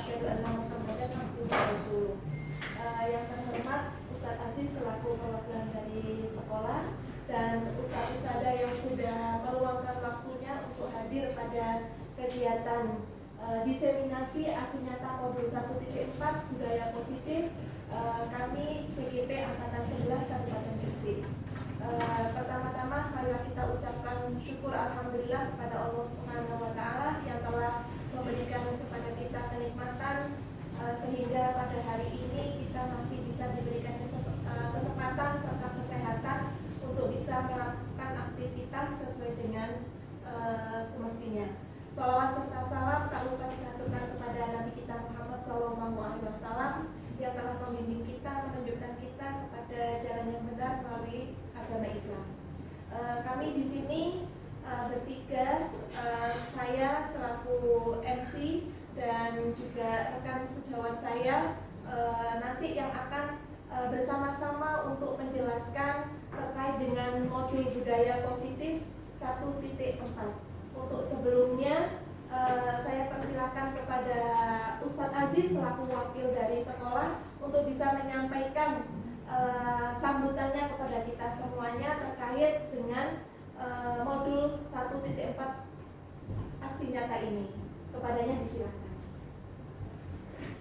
asyhadu anna Muhammadan abduhu wa rasuluh. Yang terhormat Ustadz Aziz selaku perwakilan dari sekolah dan ustadz-ustadzah yang sudah meluangkan waktunya untuk hadir pada kegiatan diseminasi aksi nyata modul 1.4 budaya positif kami PGP Angkatan 11 Kabupaten Gresik. Pertama-tama marilah kita ucapkan syukur alhamdulillah kepada Allah Subhanahu wa taala yang telah memberikan kepada kita kenikmatan sehingga pada hari ini kita masih bisa diberikan kesempatan serta kesehatan untuk bisa melakukan aktivitas sesuai dengan semestinya. Shalawat serta salam tak lupa kita aturkan kepada Nabi kita Muhammad SAW yang telah membimbing kita, menunjukkan kita kepada jalan yang benar melalui agama Islam. Kami di sini bertiga, saya selaku MC dan juga rekan sejawat saya nanti yang akan bersama-sama untuk menjelaskan terkait dengan modul budaya positif 1.4. Untuk sebelumnya saya persilakan kepada Ustadz Aziz selaku wakil dari sekolah untuk bisa menyampaikan sambutannya kepada kita semuanya terkait dengan modul 1.4 aksi nyata ini. Kepadanya disilakan.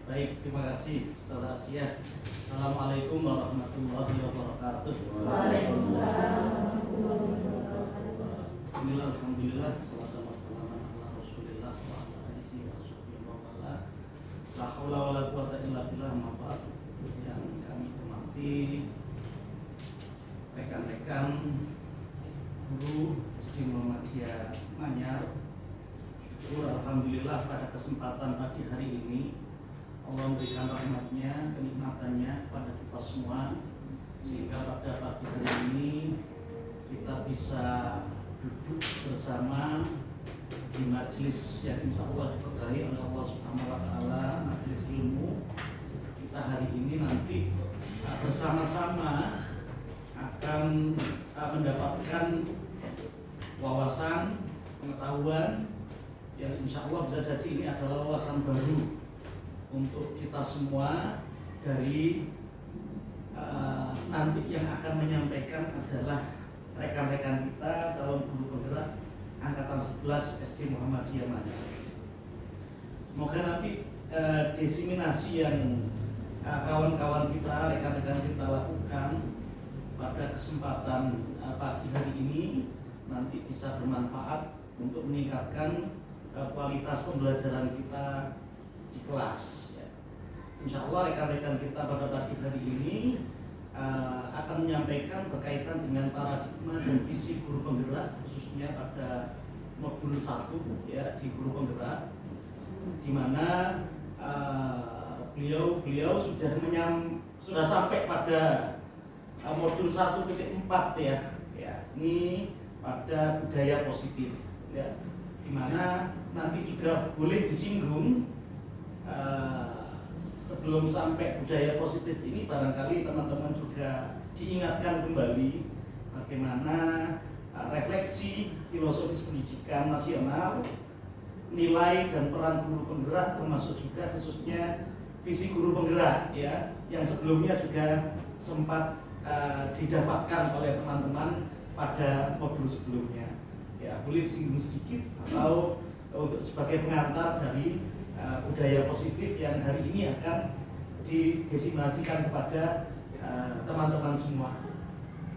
Baik, terima kasih Ustazah Asia. Assalamualaikum warahmatullahi wabarakatuh. Waalaikumsalam warahmatullahi wabarakatuh. Bismillah, alhamdulillah, salatu wassalamu ala rasulillah wa ala alihi wa sahbihi wa wala. La haula wa la quwata illa billah. Yang kami hormati rekan-rekan guru SD Muhammadiyah Manyar. Syukur alhamdulillah pada kesempatan pagi hari ini Allah memberikan rahmatnya, kenikmatannya kepada kita semua, sehingga pada pagi hari ini kita bisa duduk bersama di majelis yang insya Allah diberkahi oleh Allah Subhanahu wa taala, majelis ilmu. Kita hari ini nanti bersama-sama akan mendapatkan wawasan, pengetahuan yang insya Allah bisa jadi ini adalah wawasan baru untuk kita semua. Dari nanti yang akan menyampaikan adalah rekan-rekan kita calon guru penggerak Angkatan 11 SD Muhammadiyah Manyar. Semoga nanti diseminasi yang kawan-kawan kita, rekan-rekan kita lakukan pada kesempatan pagi hari ini nanti bisa bermanfaat untuk meningkatkan kualitas pembelajaran kita di kelas. Insya Allah rekan-rekan kita pada pagi hari ini akan menyampaikan berkaitan dengan paradigma dan visi guru penggerak, khususnya pada modul 1 ya di guru penggerak, di mana beliau sudah sampai pada modul 1.4 ya, ini pada budaya positif ya, di mana nanti juga boleh disinggung sebelum sampai budaya positif ini barangkali teman-teman juga diingatkan kembali bagaimana refleksi filosofis pendidikan nasional, nilai dan peran guru penggerak, termasuk juga khususnya visi guru penggerak ya, yang sebelumnya juga sempat didapatkan oleh teman-teman pada modul sebelumnya. Ya, boleh disinggung sedikit atau untuk sebagai pengantar dari budaya positif yang hari ini akan didesimasikan kepada teman-teman semua.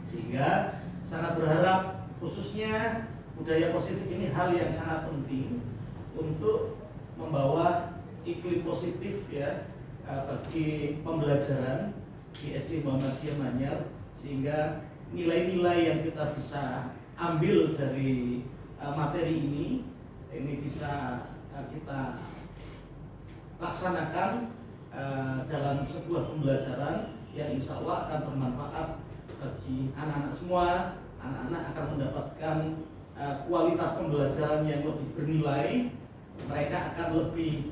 Sehingga sangat berharap khususnya budaya positif ini hal yang sangat penting untuk membawa iklim positif ya bagi pembelajaran di SD Muhammadiyah Manyar, sehingga nilai-nilai yang kita bisa ambil dari materi ini bisa kita laksanakan dalam sebuah pembelajaran yang insya Allah akan bermanfaat bagi anak-anak semua. Anak-anak akan mendapatkan kualitas pembelajaran yang lebih bernilai. Mereka akan lebih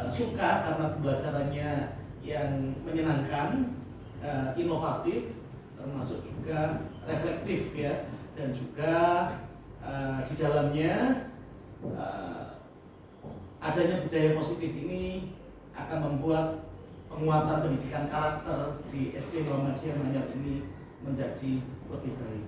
suka karena pembelajarannya yang menyenangkan, inovatif, termasuk juga reflektif ya, dan juga di dalamnya adanya budaya positif ini akan membuat penguatan pendidikan karakter di SD Muhammadiyah Manyar ini menjadi lebih baik.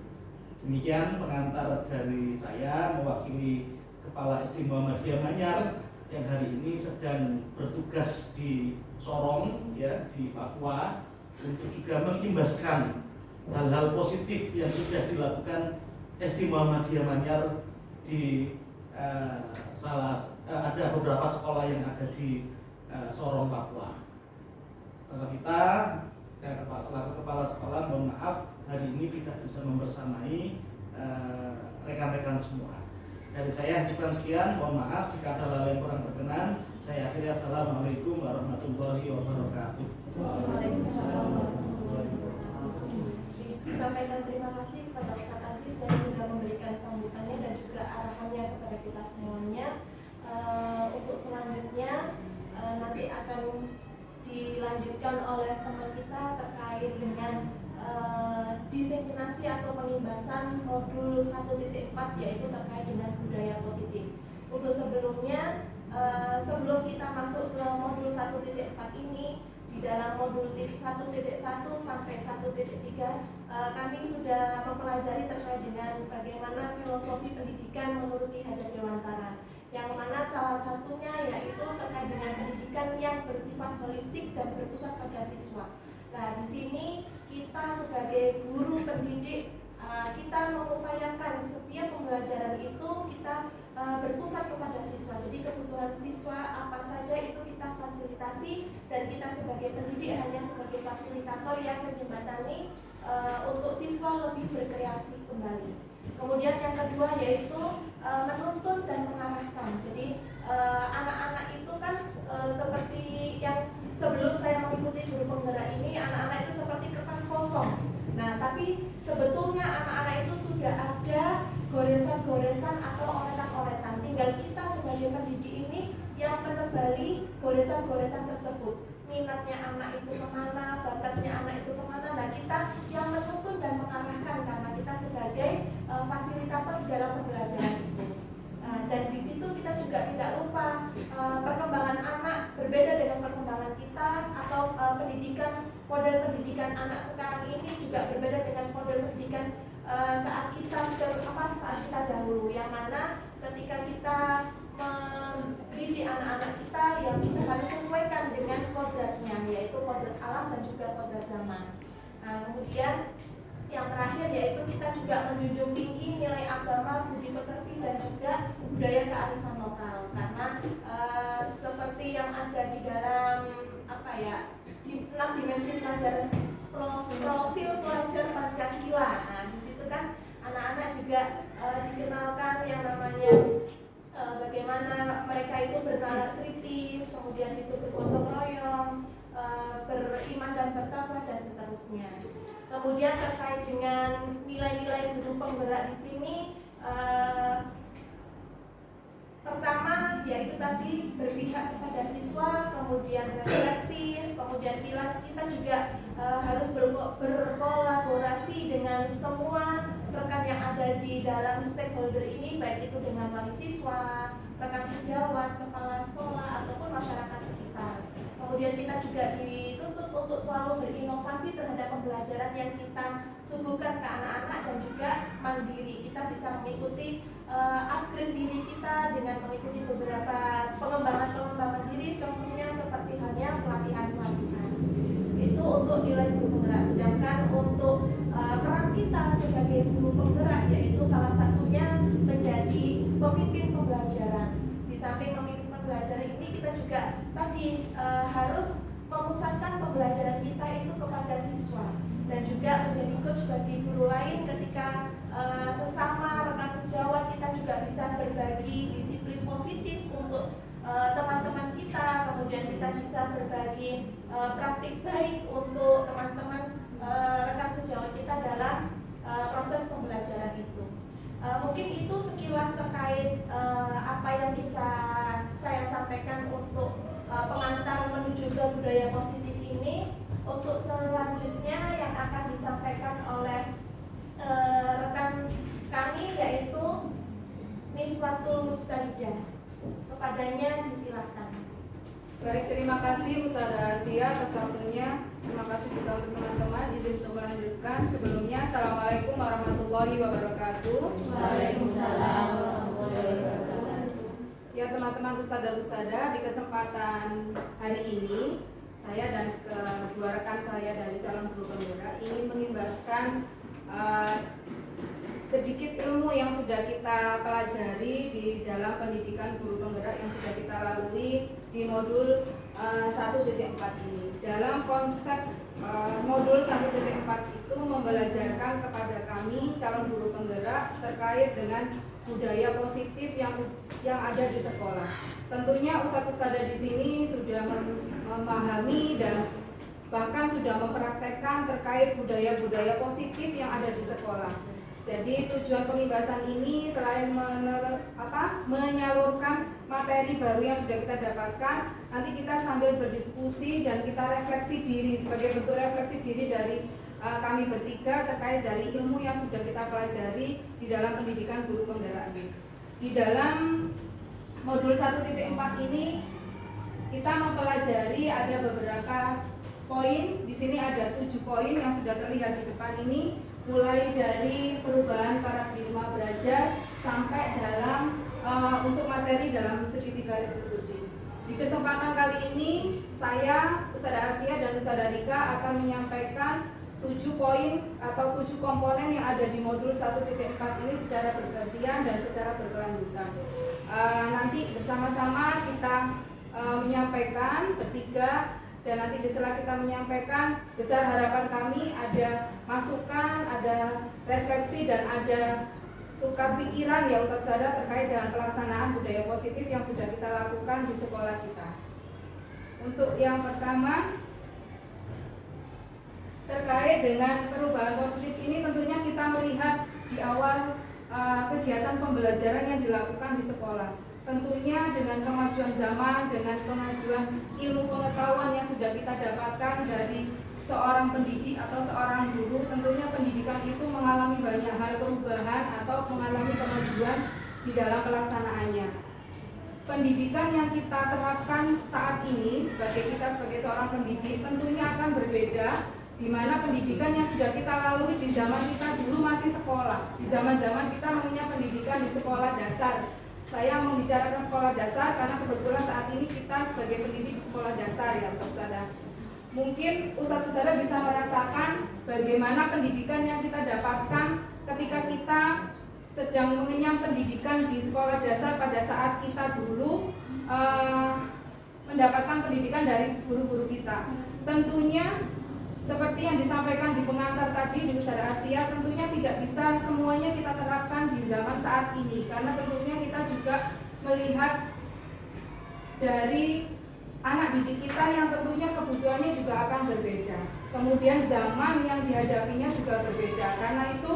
Demikian pengantar dari saya mewakili Kepala SD Muhammadiyah Manyar yang hari ini sedang bertugas di Sorong, ya, di Papua, untuk juga mengimbaskan hal-hal positif yang sudah dilakukan SD Muhammadiyah Manyar di ada beberapa sekolah yang ada di Sorong, Papua. Setelah kita selaku kepala sekolah, mohon maaf hari ini tidak bisa membersamai rekan-rekan semua. Dari saya ajukan sekian, mohon maaf jika ada hal yang kurang berkenan. Saya akhiri, assalamualaikum warahmatullahi wabarakatuh. Waalaikumsalam warahmatullahi wabarakatuh. Disampaikan terima kasih kepada Ustaz Aziz yang sudah memberikan sambutannya dan juga arahannya kepada kita semuanya. Untuk selanjutnya nanti akan dilanjutkan oleh teman kita terkait dengan diseminasi atau pengimbasan modul 1.4, yaitu terkait dengan budaya positif. Untuk sebelumnya, sebelum kita masuk ke modul 1.4 ini, di dalam modul 1.1 sampai 1.3 kami sudah mempelajari terkait dengan bagaimana filosofi pendidikan menurut Ki Hajar Dewantara, yang mana salah satunya yaitu terkait dengan pendidikan yang bersifat holistik dan berpusat pada siswa. Nah, di sini kita sebagai guru pendidik kita mengupayakan setiap pembelajaran itu kita berpusat kepada siswa. Jadi kebutuhan siswa apa saja itu kita fasilitasi, dan kita sebagai pendidik hanya sebagai fasilitator yang menjembatani untuk siswa lebih berkreasi kembali. Kemudian yang kedua yaitu menuntun dan mengarahkan. Jadi anak-anak itu kan seperti yang sebelum saya mengikuti guru penggerak ini, anak-anak itu seperti kertas kosong. Nah, tapi sebetulnya anak-anak itu sudah ada goresan-goresan atau oretan-oretan. Tinggal kita sebagai pendidik ini yang menebali goresan-goresan tersebut. Minatnya anak itu kemana, bakatnya anak itu kemana. Nah, kita yang menuntun dan mengarahkan karena kita sebagai fasilitator di dalam pembelajaran itu. Dan di situ kita juga tidak lupa perkembangan anak berbeda dengan perkembangan kita, atau model pendidikan anak sekarang ini juga berbeda dengan model pendidikan saat kita dahulu, yang mana ketika kita mendidik anak-anak kita, yang kita harus sesuaikan dengan kodratnya, yaitu kodrat alam dan juga kodrat zaman. Nah, kemudian yang terakhir yaitu kita juga menjunjung tinggi nilai agama, budi pekerti, dan juga budaya kearifan lokal, karena seperti yang ada di dalam di 6 dimensi pelajaran profil pelajar Pancasila. Nah, di situ kan anak-anak juga dikenalkan yang namanya bagaimana mereka itu bernalar kritis, kemudian itu bergotong royong, beriman dan bertakwa, dan seterusnya. Kemudian terkait dengan nilai-nilai guru penggerak di sini, pertama yaitu tadi berpihak kepada siswa, kemudian reflektif, kemudian kita juga harus berkolaborasi dengan semua rekan yang ada di dalam stakeholder ini, baik itu dengan wali siswa, rekan sejawat, kepala sekolah, ataupun masyarakat sekitar. Kemudian kita juga dituntut untuk selalu berinovasi terhadap pembelajaran yang kita suguhkan ke anak-anak, dan juga mandiri. Kita bisa mengikuti upgrade diri kita dengan mengikuti beberapa pengembangan diri, contohnya seperti halnya pelatihan-pelatihan. Itu untuk nilai guru penggerak. Sedangkan untuk peran kita sebagai guru penggerak, yaitu salah satunya menjadi pemimpin pembelajaran. Di samping memimpin pembelajaran ini, kita juga tadi harus memusatkan pembelajaran kita itu kepada siswa, dan juga menjadi coach bagi guru lain ketika sesama rekan sejawat kita juga bisa berbagi disiplin positif untuk teman-teman kita, kemudian kita bisa berbagi praktik baik untuk teman-teman rekan sejawat kita dalam proses pembelajaran itu. Mungkin itu sekilas terkait apa yang bisa saya sampaikan untuk pengantar menuju ke budaya positif ini. Untuk selanjutnya yang akan disampaikan oleh rekan kami yaitu Niswatul Mustalidah. Kepada lainnya disilahkan. Baik, terima kasih Ustazah Asia atas waktunya. Terima kasih juga untuk teman-teman. Izin untuk melanjutkan. Sebelumnya, Assalamualaikum warahmatullahi wabarakatuh. Waalaikumsalam warahmatullahi wabarakatuh. Ya teman-teman Ustazah, di kesempatan hari ini saya dan kedua rekan saya dari calon guru penggerak ingin mengimbaskan sedikit ilmu yang sudah kita pelajari di dalam pendidikan guru penggerak yang sudah kita lalui di modul 1.4 ini. Dalam konsep modul 1.4 itu membelajarkan kepada kami calon guru penggerak terkait dengan budaya positif yang ada di sekolah. Tentunya Ustadz-ustadzah di sini sudah memahami dan bahkan sudah mempraktekkan terkait budaya-budaya positif yang ada di sekolah. Jadi tujuan pengibasan ini selain menyalurkan materi baru yang sudah kita dapatkan, nanti kita sambil berdiskusi dan kita refleksi diri sebagai bentuk refleksi diri dari kami bertiga terkait dari ilmu yang sudah kita pelajari di dalam pendidikan guru penggerak ini. Di dalam modul 1.4 ini kita mempelajari ada beberapa poin. Di sini ada 7 poin yang sudah terlihat di depan ini, mulai dari perubahan paradigma belajar sampai dalam untuk materi dalam segitiga restitusi. Di kesempatan kali ini saya, Ustazah Asia dan Ustazah Rika akan menyampaikan 7 poin atau 7 komponen yang ada di modul 1.4 ini secara bergantian dan secara berkelanjutan. Nanti bersama-sama kita menyampaikan bertiga, dan nanti setelah kita menyampaikan, besar harapan kami ada masukan, ada refleksi, dan ada tukar pikiran ya Ustazah terkait dengan pelaksanaan budaya positif yang sudah kita lakukan di sekolah kita. Untuk yang pertama, terkait dengan perubahan positif ini tentunya kita melihat di awal kegiatan pembelajaran yang dilakukan di sekolah. Tentunya dengan kemajuan zaman, dengan kemajuan ilmu pengetahuan yang sudah kita dapatkan dari seorang pendidik atau seorang guru, tentunya pendidikan itu mengalami banyak hal perubahan atau mengalami kemajuan di dalam pelaksanaannya. Pendidikan yang kita terapkan saat ini sebagai seorang pendidik tentunya akan berbeda, di mana pendidikan yang sudah kita lalui di zaman kita dulu masih sekolah. Di zaman-zaman kita punya pendidikan di sekolah dasar. Saya membicarakan sekolah dasar karena kebetulan saat ini kita sebagai pendidik di sekolah dasar ya Ustazah. Mungkin Ustazah bisa merasakan bagaimana pendidikan yang kita dapatkan ketika kita sedang mengenyam pendidikan di sekolah dasar pada saat kita dulu mendapatkan pendidikan dari guru-guru kita. Tentunya seperti yang disampaikan di pengantar tadi di Ustazah Asia, tentunya tidak bisa semuanya kita terapkan di zaman saat ini, karena tentunya kita juga melihat dari anak didik kita yang tentunya kebutuhannya juga akan berbeda. Kemudian zaman yang dihadapinya juga berbeda. Karena itu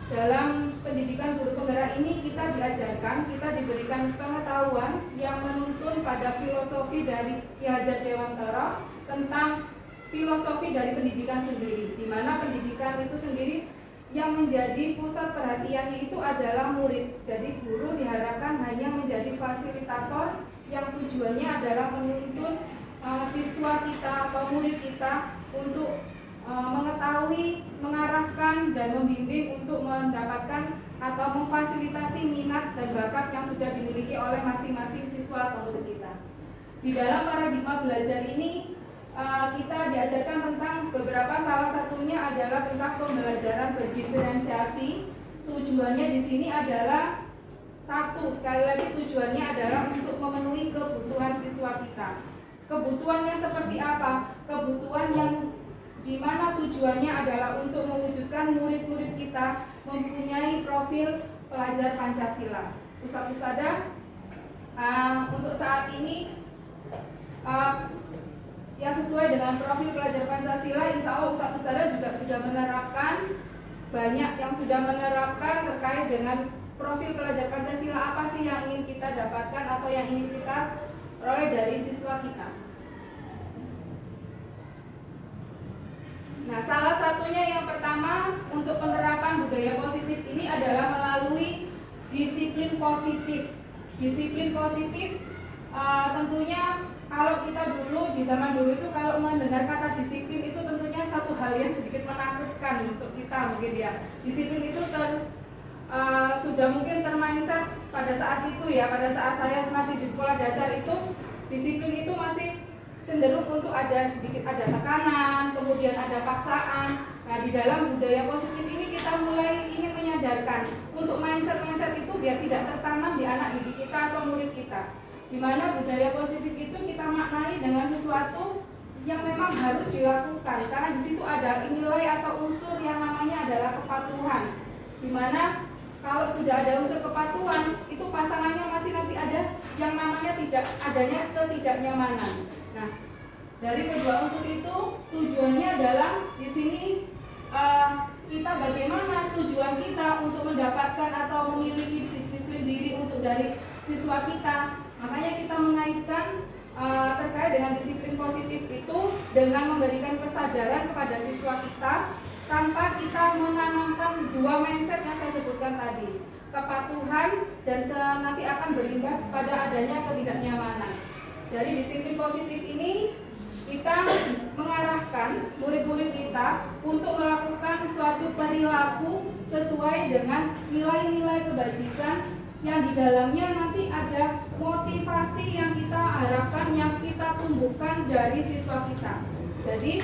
dalam pendidikan guru penggerak ini kita diajarkan, kita diberikan pengetahuan yang menuntun pada filosofi dari Ki Hajar Dewantara tentang filosofi dari pendidikan sendiri, di mana pendidikan itu sendiri yang menjadi pusat perhatiannya itu adalah murid. Jadi guru diharapkan hanya menjadi fasilitator yang tujuannya adalah menuntun siswa kita atau murid kita untuk mengetahui, mengarahkan dan membimbing untuk mendapatkan atau memfasilitasi minat dan bakat yang sudah dimiliki oleh masing-masing siswa atau murid kita. Di dalam paradigma belajar ini kita diajarkan tentang beberapa, salah satunya adalah tentang pembelajaran berdiferensiasi. Tujuannya di sini adalah sekali lagi tujuannya adalah untuk memenuhi kebutuhan siswa kita. Kebutuhannya seperti apa? Kebutuhan yang dimana tujuannya adalah untuk mewujudkan murid-murid kita mempunyai profil pelajar Pancasila. Ustazah, untuk saat ini yang sesuai dengan profil pelajar Pancasila, insya Allah Ustazah juga sudah menerapkan, banyak yang sudah menerapkan terkait dengan profil pelajar Pancasila apa sih yang ingin kita dapatkan atau yang ingin kita peroleh dari siswa kita. Nah, salah satunya yang pertama untuk penerapan budaya positif ini adalah melalui disiplin positif. Disiplin positif tentunya kalau kita dulu di zaman dulu itu kalau mendengar kata disiplin itu tentunya satu hal yang sedikit menakutkan untuk kita mungkin ya. Disiplin itu sudah mungkin termindset pada saat itu ya, pada saat saya masih di sekolah dasar itu disiplin itu masih cenderung untuk ada tekanan, kemudian ada paksaan. Nah, di dalam budaya positif ini kita mulai ingin menyadarkan untuk mindset itu biar tidak tertanam di anak didik kita atau murid kita. Di mana budaya positif itu kita maknai dengan sesuatu yang memang harus dilakukan, karena di situ ada nilai atau unsur yang namanya adalah kepatuhan. Di mana kalau sudah ada unsur kepatuhan, itu pasangannya masih nanti ada yang namanya tidak adanya ketidaknyamanan. Nah, dari kedua unsur itu tujuannya adalah di sini kita bagaimana tujuan kita untuk mendapatkan atau memiliki disiplin diri untuk dari siswa kita. Makanya kita mengaitkan terkait dengan disiplin positif itu dengan memberikan kesadaran kepada siswa kita tanpa kita menanamkan dua mindset yang saya sebutkan tadi, kepatuhan dan nanti akan berimbas pada adanya ketidaknyamanan. Dari disiplin positif ini kita mengarahkan murid-murid kita untuk melakukan suatu perilaku sesuai dengan nilai-nilai kebajikan yang di dalamnya nanti ada motivasi yang kita harapkan, yang kita tumbuhkan dari siswa kita. Jadi,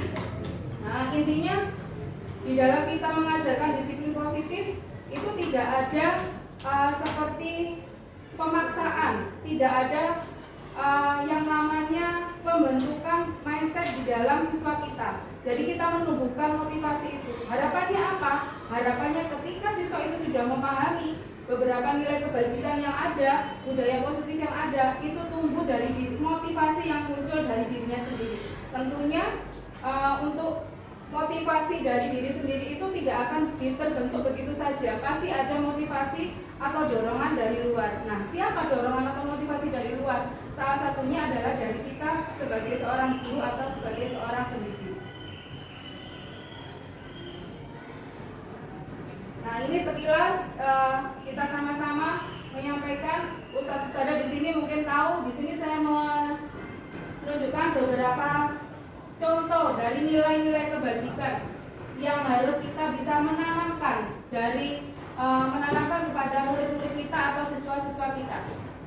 intinya di dalam kita mengajarkan disiplin positif itu tidak ada seperti pemaksaan, tidak ada yang namanya pembentukan mindset di dalam siswa kita. Jadi kita menumbuhkan motivasi itu. Harapannya apa? Harapannya ketika siswa itu sudah memahami beberapa nilai kebajikan yang ada, budaya positif yang ada, itu tumbuh dari motivasi yang muncul dari dirinya sendiri. Tentunya untuk motivasi dari diri sendiri itu tidak akan terbentuk begitu saja. Pasti ada motivasi atau dorongan dari luar. Nah, siapa dorongan atau motivasi dari luar? Salah satunya adalah dari kita sebagai seorang guru atau sebagai seorang pendidik. Nah, ini sekilas kita sama-sama menyampaikan. Ustadz-ustadzah di sini mungkin tahu. Di sini saya menunjukkan beberapa contoh dari nilai-nilai kebajikan yang harus kita bisa menanamkan menanamkan kepada murid-murid kita atau siswa-siswa kita.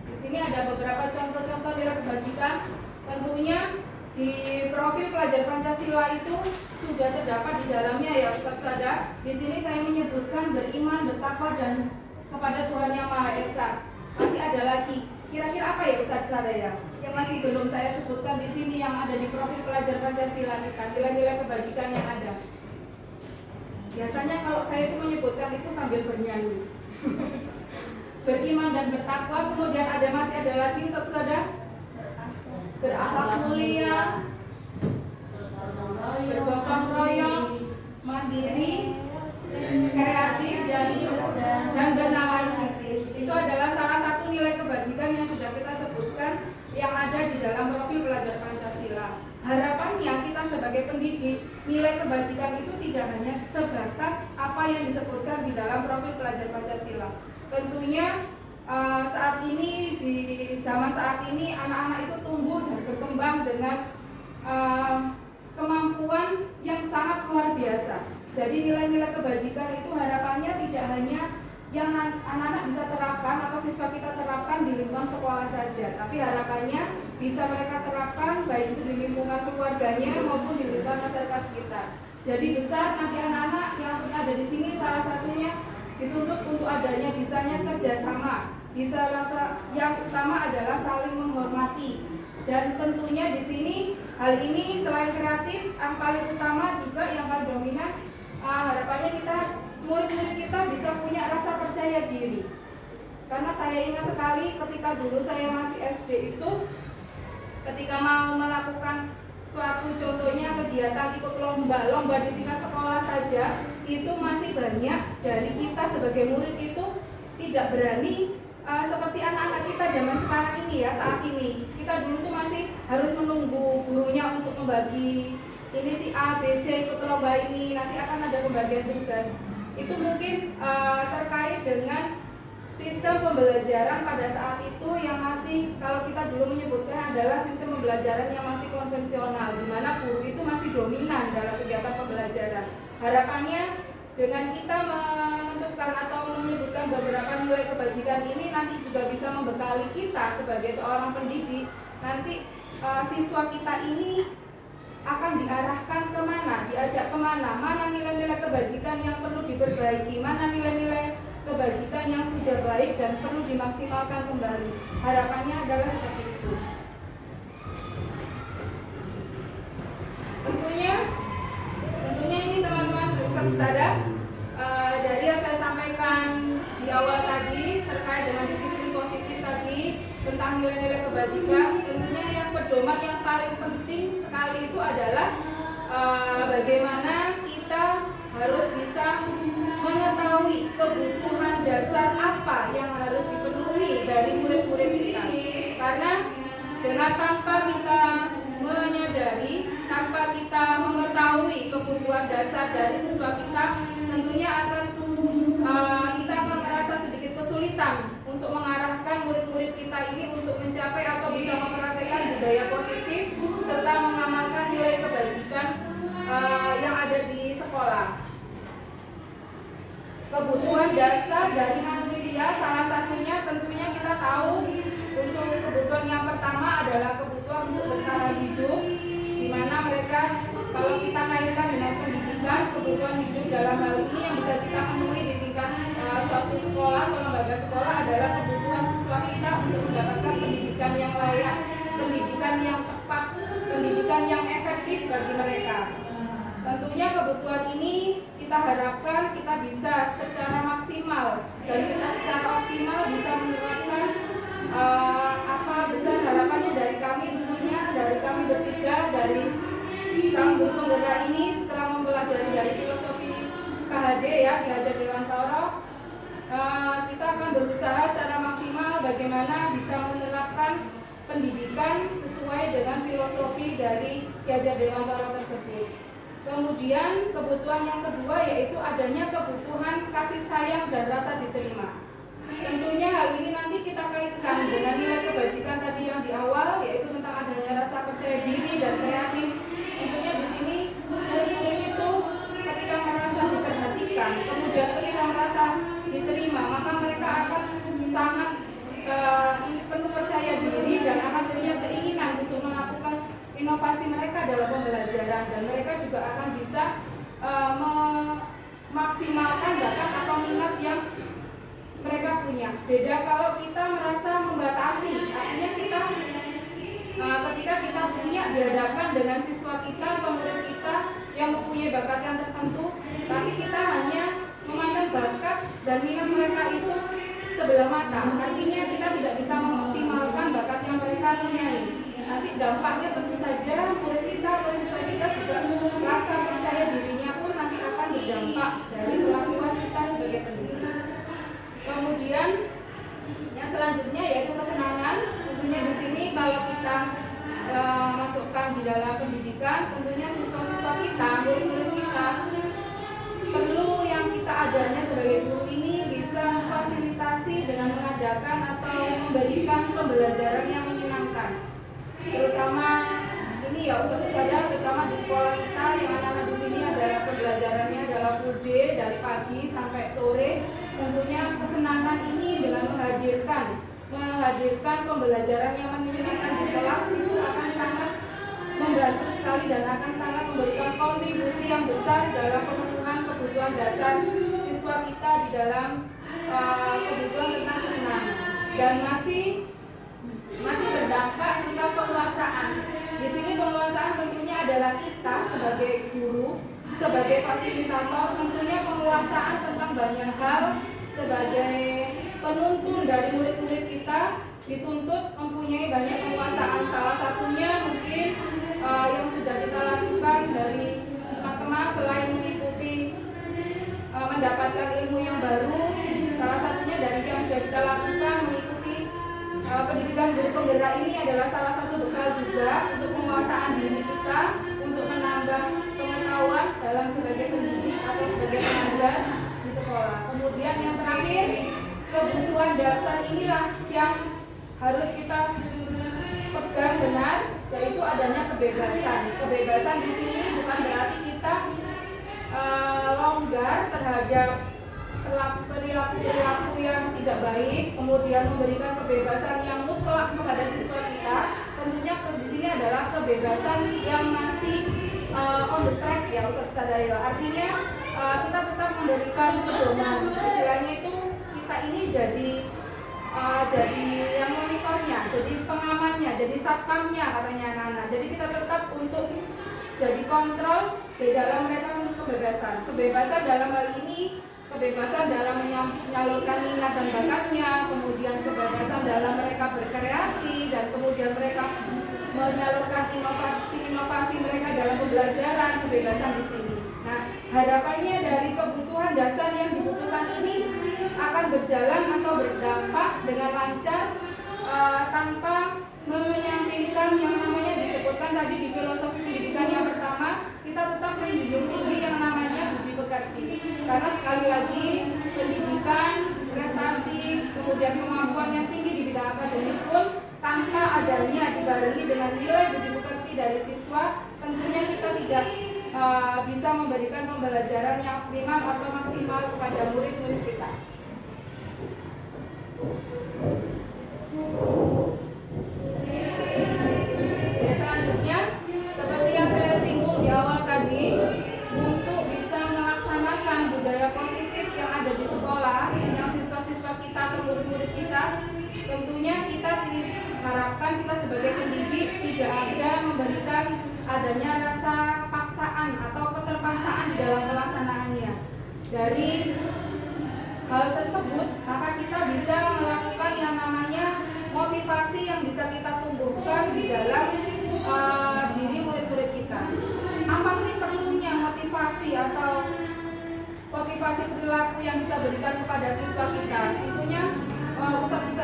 Di sini ada beberapa contoh-contoh nilai kebajikan. Tentunya di profil pelajar Pancasila itu sudah terdapat di dalamnya ya Ustadz. Di sini saya menyebutkan beriman, bertakwa dan kepada Tuhan Yang Maha Esa. Masih ada lagi. Kira-kira apa ya Ustadz ya? Yang masih belum saya sebutkan di sini yang ada di profil pelajar Pancasila kita, nilai-nilai kebajikan yang ada. Biasanya kalau saya itu menyebutkan itu sambil bernyanyi. Beriman dan bertakwa, kemudian masih ada lagi Ustadz, berakhlak mulia, bergotong royong, mandiri, kreatif dan bernalar. Itu adalah salah satu nilai kebajikan yang sudah kita sebutkan yang ada di dalam profil pelajar Pancasila. Harapannya kita sebagai pendidik, nilai kebajikan itu tidak hanya sebatas apa yang disebutkan di dalam profil pelajar Pancasila. Tentunya saat ini, di zaman saat ini, anak-anak itu tumbuh dan berkembang dengan kemampuan yang sangat luar biasa. Jadi nilai-nilai kebajikan itu harapannya tidak hanya yang anak-anak bisa terapkan atau siswa kita terapkan di lingkungan sekolah saja, tapi harapannya bisa mereka terapkan baik itu di lingkungan keluarganya maupun di lingkungan masyarakat sekitar. Jadi besar nanti anak-anak yang ada di sini salah satunya dituntut untuk adanya bisanya kerjasama, bisa rasa yang utama adalah saling menghormati. Dan tentunya di sini hal ini selain kreatif, yang paling utama juga yang paling dominan, harapannya kita murid-murid kita bisa punya rasa percaya diri. Karena saya ingat sekali ketika dulu saya masih SD itu, ketika mau melakukan suatu contohnya kegiatan ikut lomba di tingkat sekolah saja, itu masih banyak dari kita sebagai murid itu tidak berani seperti anak-anak kita zaman sekarang ini ya, saat ini. Kita dulu tuh masih harus menunggu gurunya untuk membagi ini si A, B, C ikut lomba ini, nanti akan ada pembagian tugas. Itu mungkin terkait dengan sistem pembelajaran pada saat itu yang masih, kalau kita dulu menyebutkan adalah sistem pembelajaran yang masih konvensional, di mana guru itu masih dominan dalam kegiatan pembelajaran. Harapannya dengan kita menentukan atau menyebutkan beberapa nilai kebajikan ini nanti juga bisa membekali kita sebagai seorang pendidik. Nanti siswa kita ini akan diarahkan kemana, diajak kemana, mana nilai-nilai kebajikan yang perlu diperbaiki, mana nilai-nilai kebajikan yang sudah baik dan perlu dimaksimalkan kembali. Harapannya adalah seperti itu. Tentunya ini teman-teman sadar dari yang saya sampaikan di awal tadi terkait dengan disiplin positif tadi tentang nilai-nilai kebajikan, tentunya yang pedoman yang paling penting sekali itu adalah bagaimana kita harus bisa mengetahui kebutuhan dasar apa yang harus dipenuhi dari murid-murid kita. Karena dengan tanpa kita menyadari, tanpa kita mengetahui kebutuhan dasar dari siswa kita, tentunya kita akan merasa sedikit kesulitan untuk mengarahkan murid-murid kita ini untuk mencapai atau bisa mempraktikkan budaya positif serta mengamalkan nilai kebajikan yang ada di sekolah. Kebutuhan dasar dari manusia salah satunya tentunya kita tahu untuk kebutuhan yang pertama adalah kebutuhan untuk bertahan hidup, di mana mereka kalau kita kaitkan dengan pendidikan, kebutuhan hidup dalam hal ini yang bisa kita penuhi di tingkat suatu sekolah atau lembaga sekolah adalah kebutuhan siswa kita untuk mendapatkan pendidikan yang layak, pendidikan yang tepat, pendidikan yang efektif bagi mereka. Tentunya kebutuhan ini kita harapkan kita bisa secara maksimal dan kita secara optimal bisa menerapkan apa besar harapannya dari kami, tentunya dari kami bertiga, dari kami guru penggerak ini setelah mempelajari dari filosofi KHD ya, Ki Hajar Dewantara, kita akan berusaha secara maksimal bagaimana bisa menerapkan pendidikan sesuai dengan filosofi dari Ki Hajar Dewantara tersebut. Kemudian kebutuhan yang kedua yaitu adanya kebutuhan kasih sayang dan rasa diterima. Tentunya hal ini nanti kita kaitkan dengan nilai kebajikan tadi yang di awal, yaitu tentang adanya rasa percaya diri dan kreatif. Tentunya di sini murid-murid itu ketika merasa diperhatikan, kemudian ketika merasa diterima, maka mereka akan sangat penuh percaya diri dan akan punya keinginan untuk melakukan inovasi mereka dalam pembelajaran, dan mereka juga akan bisa memaksimalkan bakat atau minat yang mereka punya. Beda kalau kita merasa membatasi, artinya kita ketika kita punya dihadapkan dengan siswa kita atau murid kita yang mempunyai bakat yang tertentu, tapi kita hanya memandang bakat dan minat mereka itu sebelah mata, artinya kita tidak bisa mengoptimalkan bakat yang mereka punyai. Nanti dampaknya tentu saja murid kita atau siswa kita juga rasa percaya dirinya pun nanti akan berdampak dari kelakuan kita sebagai pendidik. Kemudian yang selanjutnya yaitu kesenangan. Tentunya di sini kalau kita masukkan di dalam pendidikan, tentunya siswa-siswa kita, murid-murid kita perlu yang kita adanya sebagai guru ini bisa memfasilitasi dengan mengadakan atau memberikan pembelajaran yang menyenangkan. Terutama ini ya ustaz-ustazah, terutama di sekolah kita yang anak-anak di sini adalah pembelajarannya adalah full day dari pagi sampai sore. Tentunya kesenangan ini dengan menghadirkan pembelajaran yang menyenangkan di kelas itu akan sangat membantu sekali dan akan sangat memberikan kontribusi yang besar dalam pemenuhan kebutuhan dasar siswa kita di dalam kebutuhan tentang kesenangan. Dan masih berdampak tentang penguasaan. Di sini penguasaan tentunya adalah kita sebagai guru, sebagai fasilitator, tentunya penguasaan tentang banyak hal sebagai penuntun dari murid-murid kita dituntut mempunyai banyak penguasaan. Salah satunya mungkin yang sudah kita lakukan dari teman-teman selain mengikuti mendapatkan ilmu yang baru, salah satunya dari yang sudah kita lakukan mengikuti pendidikan guru penggerak ini adalah salah satu bekal juga untuk penguasaan diri kita, untuk menambah pengetahuan dalam sebagai pendidik atau sebagai pengajar di sekolah. Kemudian yang terakhir kebutuhan dasar inilah yang harus kita pegang benar, yaitu adanya kebebasan. Kebebasan di sini bukan berarti kita longgar terhadap perilaku yang tidak baik, kemudian memberikan kebebasan yang mutlak kepada siswa kita. Tentunya di sini adalah kebebasan yang masih on the track ya Ustaz Sadaya. Artinya kita tetap memberikan pedoman. Istilahnya itu kita ini jadi yang monitornya, jadi pengamannya, jadi satpamnya katanya anak-anak. Jadi kita tetap untuk jadi kontrol di dalam mereka untuk kebebasan. Kebebasan dalam hal ini, kebebasan dalam menyalurkan minat dan bakatnya, kemudian kebebasan dalam mereka berkreasi, dan kemudian mereka menyalurkan inovasi mereka dalam pembelajaran, kebebasan di sini. Nah, harapannya dari kebutuhan dasar yang dibutuhkan ini akan berjalan atau berdampak dengan lancar tanpa menyampingkan yang namanya disebutkan tadi di filosofi pendidikan yang pertama, kita tetap menjunjung tinggi yang namanya budi pekerti. Karena sekali lagi pendidikan, prestasi, kemudian kemampuan yang tinggi di bidang akademik pun tanpa adanya dibarengi dengan nilai budi pekerti dari siswa, tentunya kita tidak bisa memberikan pembelajaran yang optimal atau maksimal kepada murid-murid kita. Selanjutnya, seperti yang saya singgung di awal tadi, untuk bisa melaksanakan budaya positif yang ada di sekolah, yang siswa-siswa kita atau murid-murid kita, tentunya kita diharapkan kita sebagai pendidik tidak ada memberikan adanya rasa paksaan atau keterpaksaan dalam pelaksanaannya. Dari hal tersebut, maka kita bisa melakukan yang namanya motivasi yang bisa kita tumbuhkan di dalam diri murid-murid kita. Apa sih perlunya motivasi atau motivasi perilaku yang kita berikan kepada siswa kita? Tentunya Ustadz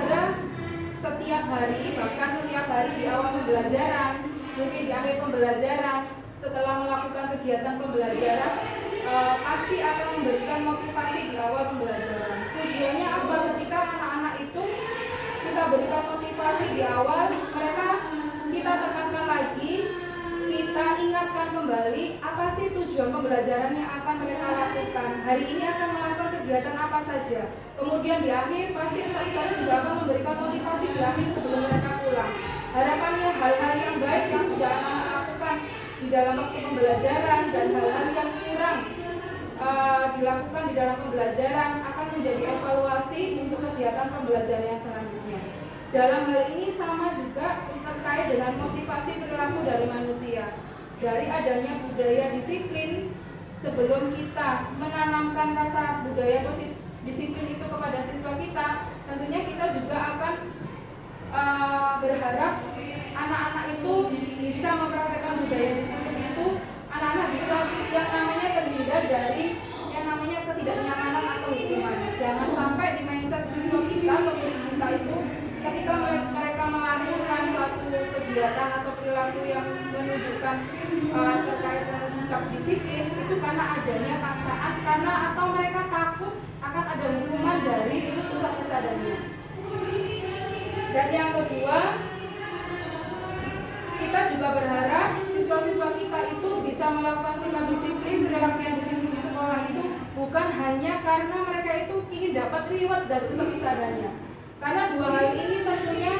setiap hari, bahkan setiap hari di awal pembelajaran, mungkin di akhir pembelajaran, setelah melakukan kegiatan pembelajaran, pasti akan memberikan motivasi di awal pembelajaran. Tujuannya apa? Ketika anak-anak itu kita berikan motivasi di awal, mereka kita tekankan lagi, kita ingatkan kembali apa sih tujuan pembelajaran yang akan mereka lakukan. Hari ini akan melakukan kegiatan apa saja. Kemudian di akhir pasti saya juga akan memberikan motivasi di akhir sebelum mereka pulang. Harapannya hal-hal yang baik yang sudah anak-anak lakukan di dalam waktu pembelajaran dan hal-hal yang kurang dilakukan di dalam pembelajaran akan menjadi evaluasi untuk kegiatan pembelajaran yang selanjutnya. Dalam hal ini sama juga terkait dengan motivasi perilaku dari manusia. Dari adanya budaya disiplin, sebelum kita menanamkan rasa budaya positif disiplin itu kepada siswa kita, tentunya kita juga akan berharap anak-anak itu bisa mempraktekkan budaya disiplin itu, anak-anak bisa yang namanya terhindar dari yang namanya ketidaknyamanan atau hukuman. Jangan sampai di mindset siswa kita, pemurid kita itu ketika mereka melakukan suatu kegiatan atau perilaku yang menunjukkan terkait dengan sikap disiplin itu karena adanya paksaan, karena atau mereka takut akan ada hukuman dari pusat ustadzahnya. Dan yang kedua, kita juga berharap siswa-siswa kita itu bisa melakukan sikap disiplin, perilaku yang disiplin di sekolah itu bukan hanya karena mereka itu ingin dapat reward dari pusat ustadzahnya. Karena dua hal ini tentunya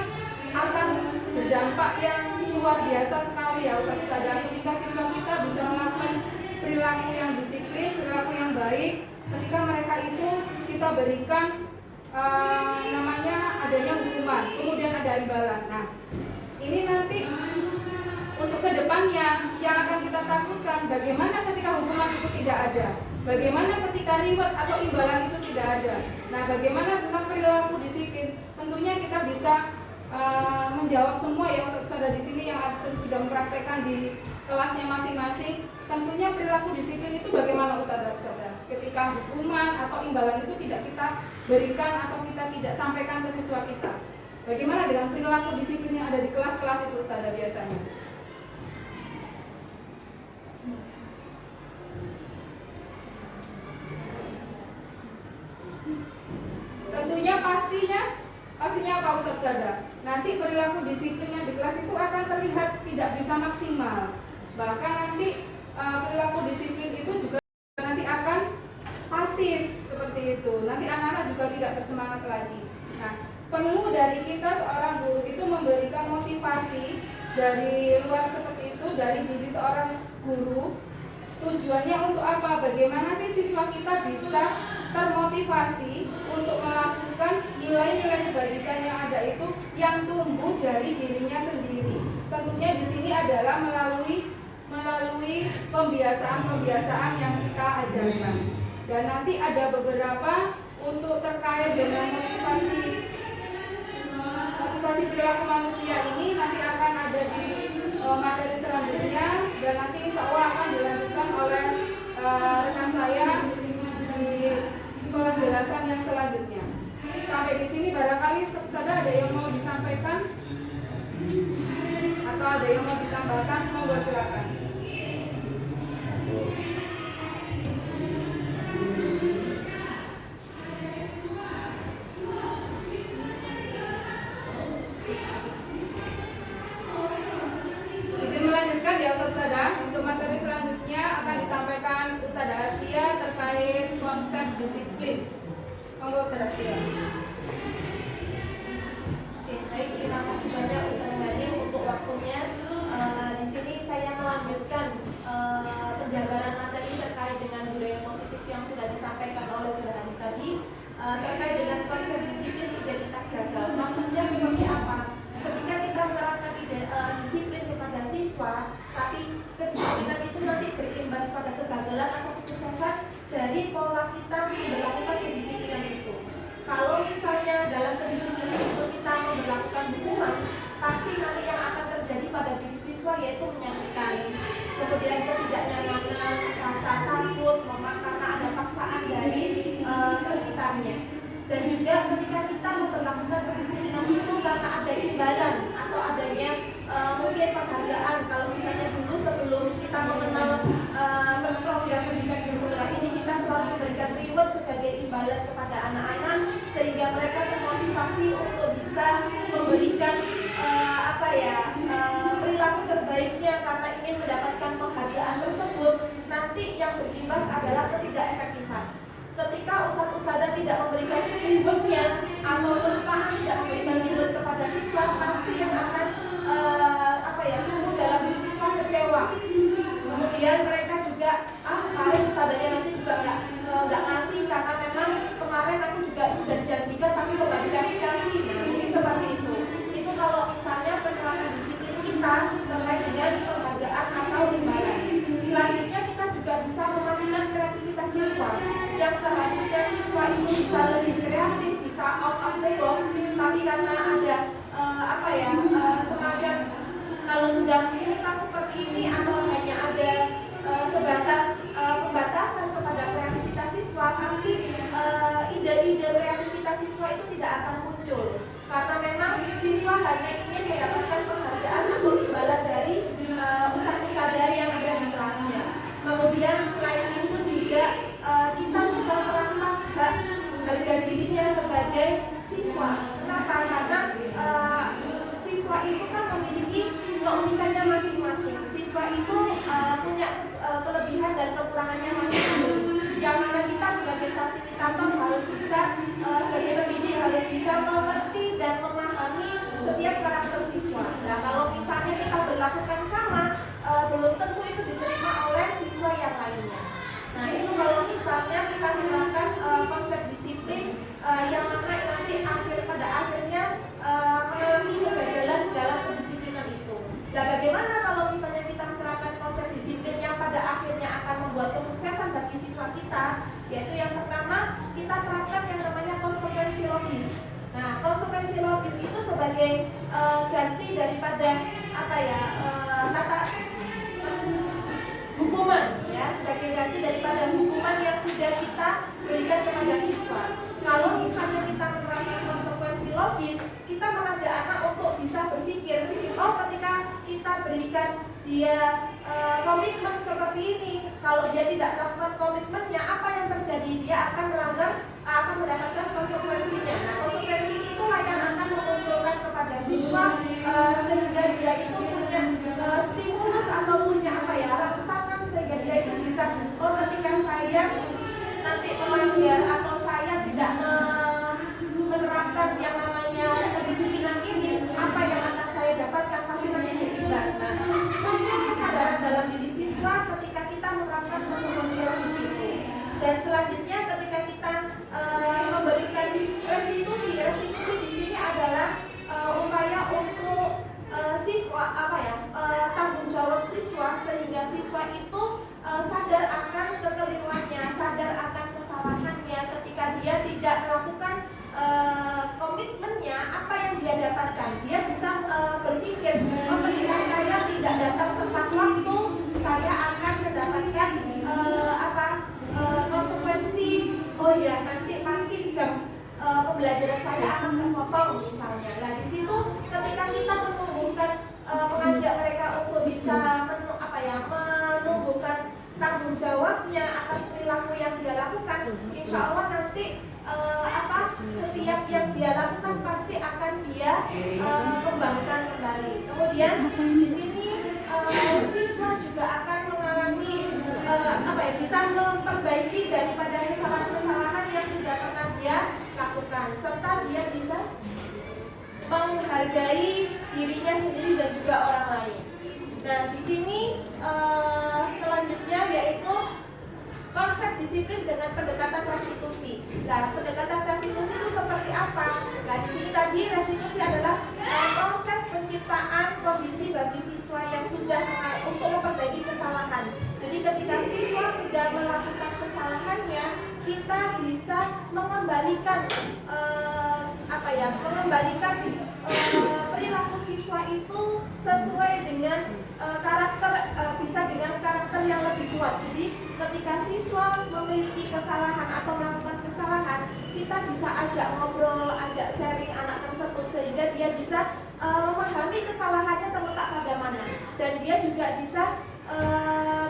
akan berdampak yang luar biasa sekali ya Ustaz Ustadzah, ketika siswa kita bisa melakukan perilaku yang disiplin, perilaku yang baik, ketika mereka itu kita berikan namanya adanya hukuman, kemudian ada imbalan. Nah, ini nanti untuk kedepannya yang akan kita takutkan, bagaimana ketika hukuman itu tidak ada, bagaimana ketika reward atau imbalan itu tidak ada. Nah, bagaimana tentang perilaku disiplin? Tentunya kita bisa menjawab semua ya Ustaz di sini yang sudah mempraktekkan di kelasnya masing-masing. Tentunya perilaku disiplin itu bagaimana Ustaz? Ketika hukuman atau imbalan itu tidak kita berikan atau kita tidak sampaikan ke siswa kita. Bagaimana dengan perilaku disiplin yang ada di kelas-kelas itu Ustaz biasanya? Tentunya pastinya apa Ustadz Sada? Nanti perilaku disiplin yang di kelas itu akan terlihat tidak bisa maksimal. Bahkan nanti perilaku disiplin itu juga nanti akan pasif seperti itu. Nanti anak-anak juga tidak bersemangat lagi. Nah, perlu dari kita seorang guru itu memberikan motivasi dari luar seperti itu, dari diri seorang guru. Tujuannya untuk apa? Bagaimana sih siswa kita bisa termotivasi untuk melakukan nilai-nilai kebajikan yang ada itu yang tumbuh dari dirinya sendiri. Tentunya di sini adalah melalui pembiasaan-pembiasaan yang kita ajarkan. Dan nanti ada beberapa untuk terkait dengan motivasi perilaku manusia ini nanti akan ada di materi selanjutnya, dan nanti insya Allah akan dilanjutkan oleh rekan saya di penjelasan yang selanjutnya. Sampai di sini barangkali saudara ada yang mau disampaikan atau ada yang mau ditambahkan, monggo silakan. Untuk materi selanjutnya akan disampaikan Ustadzah Asia terkait konsep disiplin. Monggo Ustadzah Asia. Oke, baik, terima kasih banyak Ustadzah Hanim untuk waktunya. Di sini saya melanjutkan penjabaran materi terkait dengan budaya positif yang sudah disampaikan oleh Ustadzah Hanim tadi, terkait dengan konsep disiplin identitas gagal. Maksudnya seperti apa? Ketika kita menerapkan disiplin kepada siswa, tapi kedisiplinan itu nanti berimbas pada kegagalan atau kesuksesan dari pola kita melakukan kedisiplinan itu. Kalau misalnya dalam kedisiplinan itu kita memperlakukan hukuman, pasti nanti yang akan terjadi pada diri siswa yaitu menyakitkan, kemudian ketidaknyamanan, rasa takut, karena ada paksaan dari sekitarnya. Dan juga ketika kita memperlakukan kedisiplinan itu karena ada imbalan atau adanya mungkin penghargaan. Kalau misalnya dulu sebelum kita mengenal program pendidikan bergerak ini, kita selalu memberikan reward sebagai imbalan kepada anak-anak sehingga mereka termotivasi untuk bisa memberikan perilaku terbaiknya karena ingin mendapatkan penghargaan tersebut. Nanti yang berimbas adalah ketidakefektifan. Ketika ustadz-ustadzah tidak memberikan rewardnya atau perubahan tidak memberikan reward kepada siswa, pasti yang akan tumbuh dalam diri siswa kecewa. Kemudian mereka juga kemarin ustadzahnya nanti juga nggak ngasih karena memang kemarin aku juga sudah dijanjikan tapi kok nggak dikasih. Nah, ini seperti itu. Itu kalau misalnya penerapan disiplin kita terkait dengan penghargaan atau imbalan. Selanjutnya kita juga bisa memastikan kreativitas siswa. Yang seharusnya siswa itu bisa lebih kreatif, bisa out of the box, tapi karena ada semacam kalau sudah lintas seperti ini atau hanya ada sebatas pembatasan kepada kreativitas siswa, pasti ide-ide kreativitas siswa itu tidak akan muncul karena memang siswa hanya ingin mendapatkan penghargaan atau imbalan dari ustadz-ustadzah yang ada di kelasnya. Kemudian selain itu juga kita bisa merampas harga dirinya sebagai siswa. Kenapa? Karena siswa itu kan memiliki keunikannya masing-masing. Siswa itu punya kelebihan dan kekurangannya masing-masing. Yang mana kita sebagai fasilitator harus bisa, sebagai pendidik harus bisa mengerti dan memahami setiap karakter siswa. Nah, kalau misalnya kita berlakukan sama, belum tentu itu diterima oleh siswa yang lainnya. Nah, itu kalau misalnya kita menerapkan konsep disiplin yang mana nanti pada akhirnya mengalami kegagalan dalam kedisiplinan itu. Nah, bagaimana kalau misalnya kita menerapkan konsep disiplin yang pada akhirnya akan membuat kesuksesan bagi siswa kita, yaitu yang pertama kita terapkan yang namanya konsekuensi logis. Nah, konsekuensi logis itu sebagai ganti daripada hukuman, ya, sebagai ganti daripada hukuman yang sudah kita berikan kepada siswa. Kalau misalnya kita menerapkan konsekuensi logis, kita mengajak anak untuk bisa berpikir, oh ketika kita berikan dia komitmen seperti ini, kalau dia tidak melakukan komitmennya, apa yang terjadi? Dia akan melanggar, akan mendapatkan konsekuensinya. Nah, siswa sehingga dia itu punya stimulus atau punya rangsangan sehingga dia itu bisa ketika saya nanti melanggar atau saya tidak menerapkan yang namanya kedisiplinan ini, apa yang akan saya dapatkan pasti nanti berimbas. Nah, punya kesadaran dalam diri siswa ketika kita menerapkan konsekuensi di situ. Dan selanjutnya ketika kita memberikan restitusi di sini adalah upaya untuk siswa tanggung jawab siswa sehingga siswa itu sadar akan kekeliruannya, sadar akan kesalahannya ketika dia tidak melakukan komitmennya, apa yang dia dapatkan. Dia bisa berpikir, ketika saya tidak datang tepat waktu, saya akan mendapatkan konsekuensi. Oh ya, nanti pasti jam pembelajaran saya akan terpotong misalnya. Nah, di situ ketika kita menumbuhkan mengajak mereka untuk bisa menumbuhkan tanggung jawabnya atas perilaku yang dia lakukan, insya Allah nanti setiap yang dia lakukan pasti akan dia kembangkan kembali. Kemudian di sini siswa juga akan mengalami bisa memperbaiki daripada kesalahan-kesalahan yang sudah pernah dia lakukan, serta dia bisa menghargai dirinya sendiri dan juga orang lain. Nah, di sini selanjutnya yaitu konsep disiplin dengan pendekatan restitusi. Nah, pendekatan restitusi itu seperti apa? Nah, di sini tadi restitusi adalah proses penciptaan kondisi bagi siswa yang sudah untuk memperbaiki kesalahan. Jadi ketika siswa sudah melakukan kesalahannya, kita bisa mengembalikan perilaku siswa itu sesuai dengan karakter, bisa dengan karakter yang lebih kuat. Jadi ketika siswa memiliki kesalahan atau melakukan kesalahan, kita bisa ajak ngobrol, ajak sharing anak tersebut sehingga dia bisa memahami kesalahannya terletak pada mana, dan dia juga bisa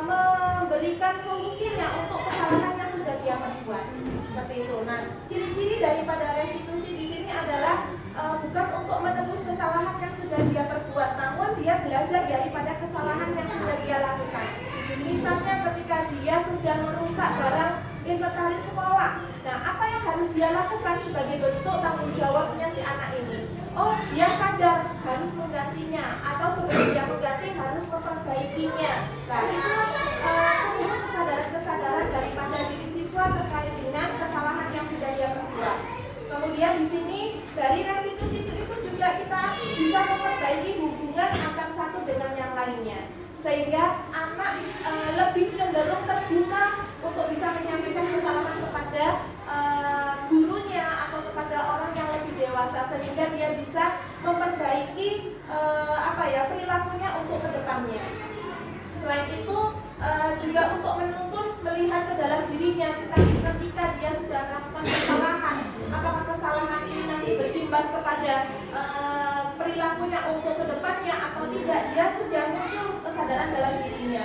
memberikan solusinya untuk kesalahan yang sudah dia perbuat. Seperti itu. Nah, ciri-ciri daripada restitusi di sini adalah bukan untuk menebus kesalahan yang sudah dia perbuat, namun dia belajar daripada kesalahan yang sudah dia lakukan. Misalnya ketika dia sudah merusak barang inventaris sekolah, nah apa yang harus dia lakukan sebagai bentuk tanggung jawabnya si anak ini? Oh, dia sadar harus menggantinya, atau sebelum dia mengganti harus memperbaikinya. Nah, itu kesadaran daripada diri siswa terkait dengan kesalahan yang sudah dia perbuat. Kemudian di sini dari restitusi itu juga kita bisa memperbaiki hubungan antara satu dengan yang lainnya, sehingga anak lebih cenderung terbuka untuk bisa menyampaikan kesalahan kepada gurunya atau kepada orang yang lebih dewasa, sehingga dia bisa memperbaiki perilakunya untuk kedepannya. Selain itu juga untuk menuntun melihat ke dalam dirinya ketika dia sudah melakukan kesalahan, apakah kesalahan ini nanti berimbas kepada perilakunya untuk kedepannya atau tidak. Dia sudah muncul kesadaran dalam dirinya.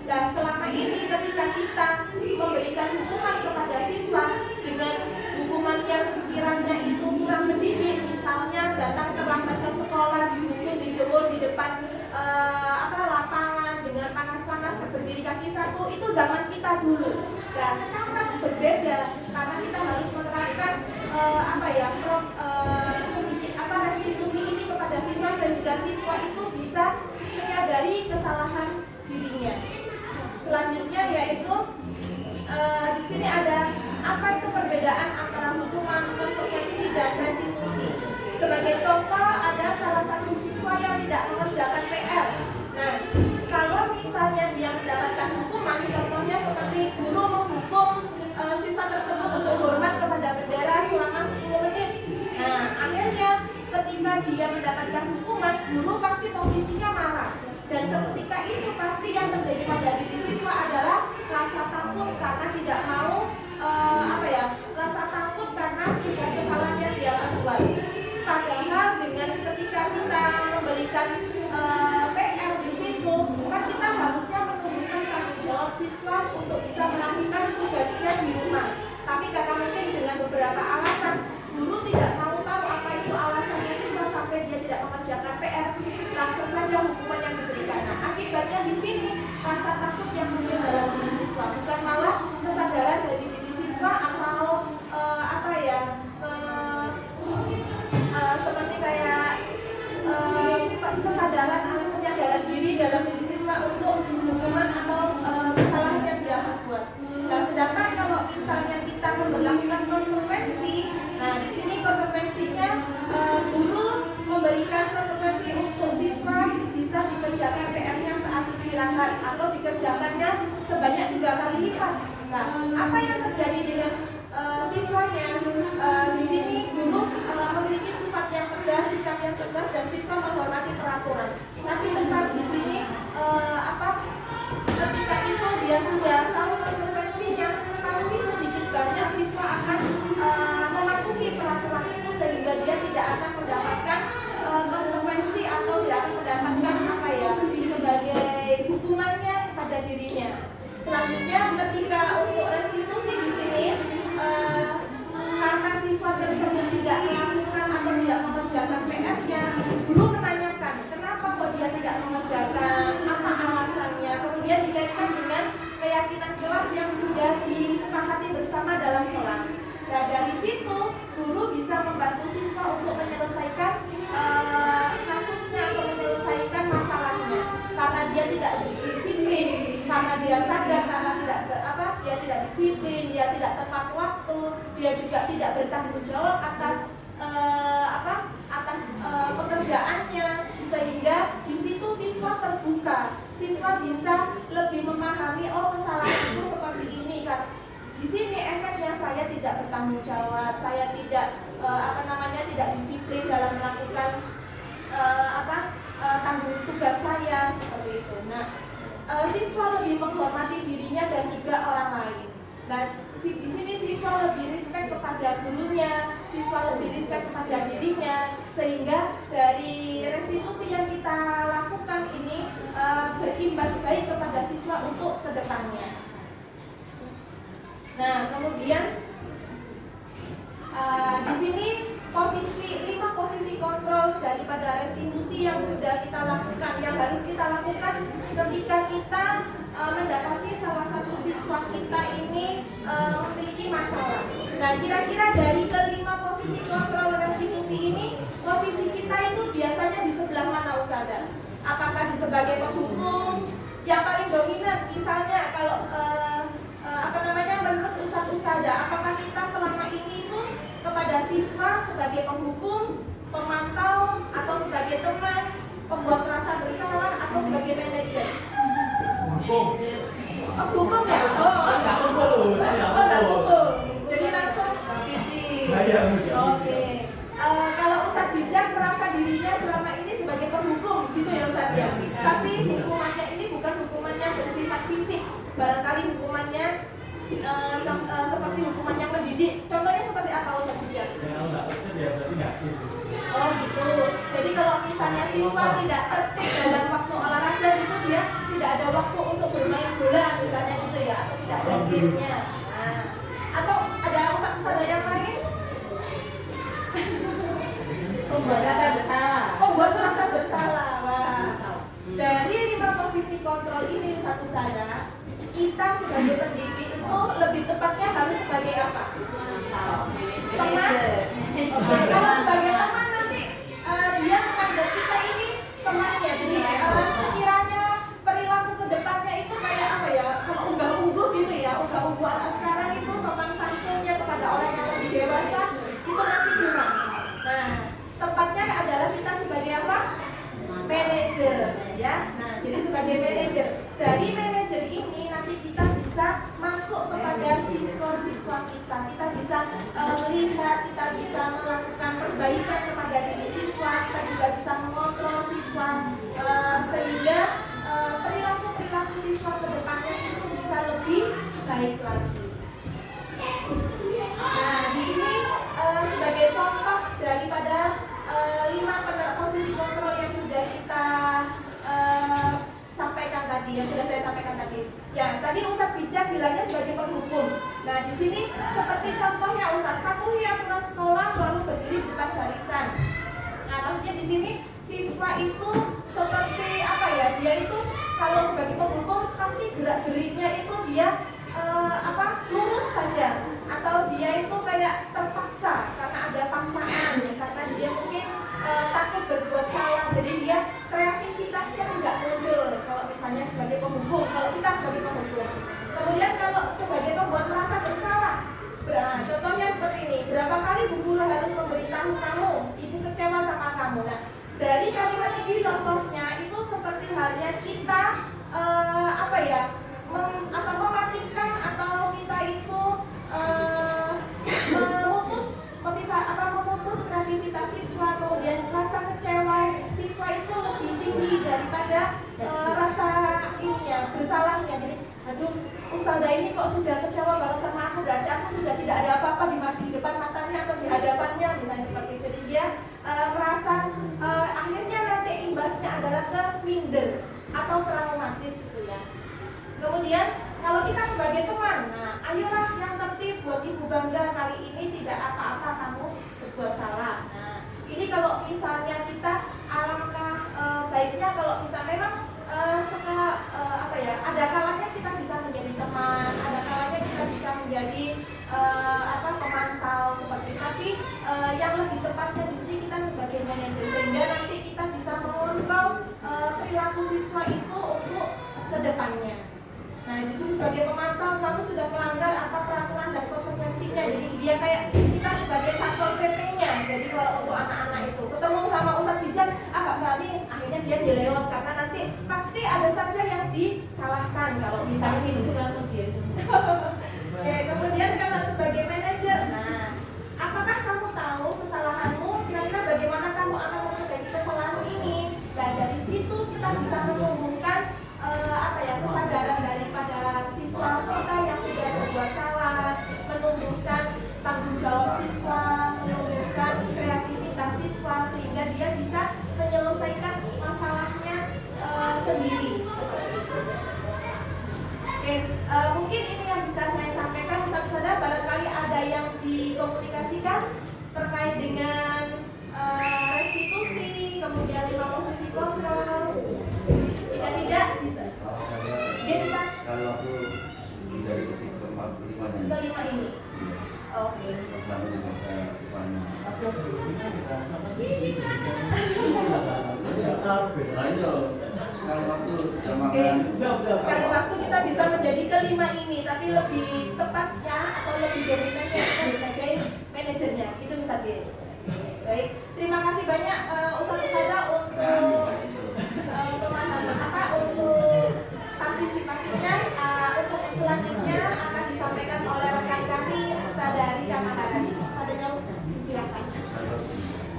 Nah, selama ini ketika kita memberikan hukuman kepada siswa dengan hukuman yang sekiranya itu kurang mendidik, misalnya datang terlambat ke sekolah, dihukum dijemur di depan lapangan dengan panas-panas berdiri kaki satu, itu zaman kita dulu. Nah, sekarang berbeda karena kita harus menerapkan restitusi ini kepada siswa sehingga siswa itu bisa menyadari kesalahan dirinya. Selanjutnya yaitu di sini ada apa itu perbedaan antara hukuman, konsekuensi dan restitusi. Sebagai contoh ada salah satu siswa yang tidak mengerjakan PR. Nah, kalau misalnya dia mendapatkan hukuman, contohnya seperti guru menghukum siswa tersebut untuk hormat kepada bendera selama 10 menit. Nah, akhirnya ketika dia mendapatkan hukuman, guru pasti posisinya marah. Dan seketika itu pasti yang terjadi pada diri siswa adalah rasa takut karena tidak mau rasa takut karena sudah kesalahan yang dia perbuat. Padahal dengan ketika kita memberikan PR di situ, kan kita harusnya menunjukkan tanggung jawab siswa untuk bisa melakukan tugasnya di rumah. Tapi karena mungkin dengan beberapa alasan, guru tidak mau tahu apa itu alasannya siswa sampai dia tidak mengerjakan 3 kali lipat. Nah, apa yang terjadi dengan siswanya? Di sini guru memiliki sifat yang tegas, sikap yang tegas, dan siswa menghormati peraturan. Tapi tetap di sini ketika itu dia sudah tahu konsekuensinya, pasti sedikit banyak siswa akan mematuhi peraturan itu sehingga dia tidak akan mendapatkan konsekuensi atau tidak akan mendapatkan sebagai hukumannya pada dirinya. Selanjutnya ketika untuk restitusi di sini karena siswa tersebut tidak melakukan atau tidak mengerjakan PR-nya, guru menanyakan kenapa kok dia tidak mengerjakan, apa alasannya, kemudian dikaitkan dengan keyakinan kelas yang sudah disepakati bersama dalam kelas. Nah, dari situ guru bisa membantu siswa untuk menyelesaikan kasusnya atau menyelesaikan masalahnya karena dia tidak disiplin, karena dia sadar karena dia tidak disiplin, dia tidak tepat waktu, dia juga tidak bertanggung jawab atas pekerjaannya, sehingga di situ siswa terbuka, siswa bisa lebih memahami kesalahan itu seperti ini kan. Di sini efeknya saya tidak bertanggung jawab, saya tidak tidak disiplin dalam melakukan tanggung tugas saya seperti itu. Nah, siswa lebih menghormati dirinya dan juga orang lain. Nah, di sini siswa lebih respect kepada gurunya, siswa lebih respect kepada dirinya, sehingga dari restitusi yang kita lakukan ini berimbas baik kepada siswa untuk kedepannya. Nah, kemudian di sini 5 posisi kontrol daripada restitusi yang sudah kita lakukan, yang harus kita lakukan ketika kita mendapati salah satu siswa kita ini memiliki masalah. Nah, kira-kira dari ke-5 posisi kontrol restitusi ini, posisi kita itu biasanya di sebelah mana, Ustazah? Apakah di sebagai penghukum yang paling dominan? Misalnya kalau menurut Ustazah, apakah kita selama ini itu kepada siswa sebagai penghukum, pemantau, atau sebagai teman, pembuat rasa bersalah, atau sebagai manajer? Hukum ya? Hukum. Jadi langsung visi. Oke. Kalau Ustadz bijak merasa dirinya selama ini sebagai penghukum, gitu ya Ustadz ya. Tapi hukumannya ini bukan hukuman yang bersifat fisik, barangkali hukumannya seperti hukuman yang mendidik. Contohnya seperti apa Ustadz bijak? Oh gitu. Jadi kalau misalnya siswa tidak tertib dalam waktu olahraga itu dia tidak ada waktu untuk bermain bola misalnya gitu ya, atau tidak ada gamenya. Nah, atau ada Ustadz yang lain? Membuat rasa bersalah. Membuat rasa bersalah. Wah. Dari 5 posisi kontrol ini Ustazah, kita sebagai pendidik itu lebih tepatnya harus sebagai apa? Teman. Oke, kalau sebagai teman nanti dia menganggap kita ini temannya. Jadi sekiranya perilaku kedepannya itu kayak apa ya? Kalau unggah-ungguh gitu ya, unggah-ungguh anak sekarang itu sopan santunnya kepada orang yang lebih dewasa itu masih kurang. Nah, tepatnya adalah kita sebagai apa? Manajer, ya. Nah, jadi sebagai manajer, dari manajer ini nanti kita bisa masuk kepada siswa-siswa kita. Kita bisa melihat, kita bisa melakukan perbaikan kepada diri siswa, kita juga bisa mengontrol siswa sehingga perilaku siswa ke depannya itu bisa lebih baik lagi. Nah, di sini sebagai contoh daripada 5 posisi kontrol yang sudah kita sampaikan tadi, yang sudah saya sampaikan tadi. Ya, tadi Ustadz bijak bilangnya sebagai penghukum. Nah, di sini seperti contohnya Ustadz, patuhi aturan sekolah, lalu berdiri bukan barisan. Nah, maksudnya di sini siswa itu seperti apa ya? Dia itu kalau sebagai penghukum pasti gerak-geriknya itu dia lurus saja, atau dia itu kayak terpaksa karena ada paksaan, karena dia mungkin takut berbuat salah, jadi dia kreativitasnya tidak muncul kalau misalnya sebagai penghukum, kalau kita sebagai penghukum. Kemudian kalau sebagai pembuat merasa bersalah, contohnya seperti ini, berapa kali Bu Guru harus memberitahu kamu, ibu kecewa sama kamu. Nah, dari kalimat ini contohnya itu seperti halnya kita mematikan Ustazah ini kok sudah kecewa banget sama aku, berarti aku sudah tidak ada apa-apa di depan matanya atau di hadapannya, misalnya seperti itu. Jadi dia merasa akhirnya nanti imbasnya adalah ke minder atau traumatis gitu ya. Kemudian kalau kita sebagai teman, nah ayolah yang tertib, buat ibu bangga, kali ini tidak apa-apa kamu berbuat salah. Nah ini kalau misalnya kita alangkah baiknya kalau misalnya memang ada kalanya kita bisa menjadi teman, ada kalanya kita bisa menjadi pemantau seperti itu. Tapi yang lebih tepatnya di sini kita sebagai manajer, sehingga nanti kita bisa mengontrol perilaku siswa itu untuk kedepannya. Nah di sini sebagai pemantau, kamu sudah melanggar apa peraturan dan konsekuensinya. Jadi dia kayak kita sebagai satpol PP-nya. Jadi kalau untuk anak-anak itu ketemu sama Ustadz bijak, agak berani, akhirnya dia dilewat karena nanti pasti ada saja yang disalahkan kalau misalnya itu. Kemudian kalau sebagai manajer, nah apakah kamu tahu kesalahanmu? Kira-kira bagaimana kamu akan memperbaiki kesalahan ini? Dan dari situ kita bisa menumbuhkan kesadaran daripada siswa kita yang sudah berbuat salah, menumbuhkan tanggung jawab siswa, menumbuhkan kreativitas siswa sehingga dia bisa menyelesaikan masalahnya sendiri seperti itu. Oke, mungkin ini yang bisa saya sampaikan. Ustazah, barangkali ada yang dikomunikasikan terkait dengan restitusi, kemudian 5 posisi kontrol. Jika tidak, bisa. Bisa. Kalau aku dari ketik tempat kelima ini. Oke. Kalau waktu jam makan. Sekali waktu kita bisa menjadi kelima ini, tapi lebih tepatnya atau lebih dominannya kita sebagai manajernya. Itu bisa di. Baik, terima kasih banyak Ustazah untuk untuk partisipasinya. Untuk selanjutnya akan disampaikan oleh rekan kami Ustazah Rika Maharani. Padanya silakan.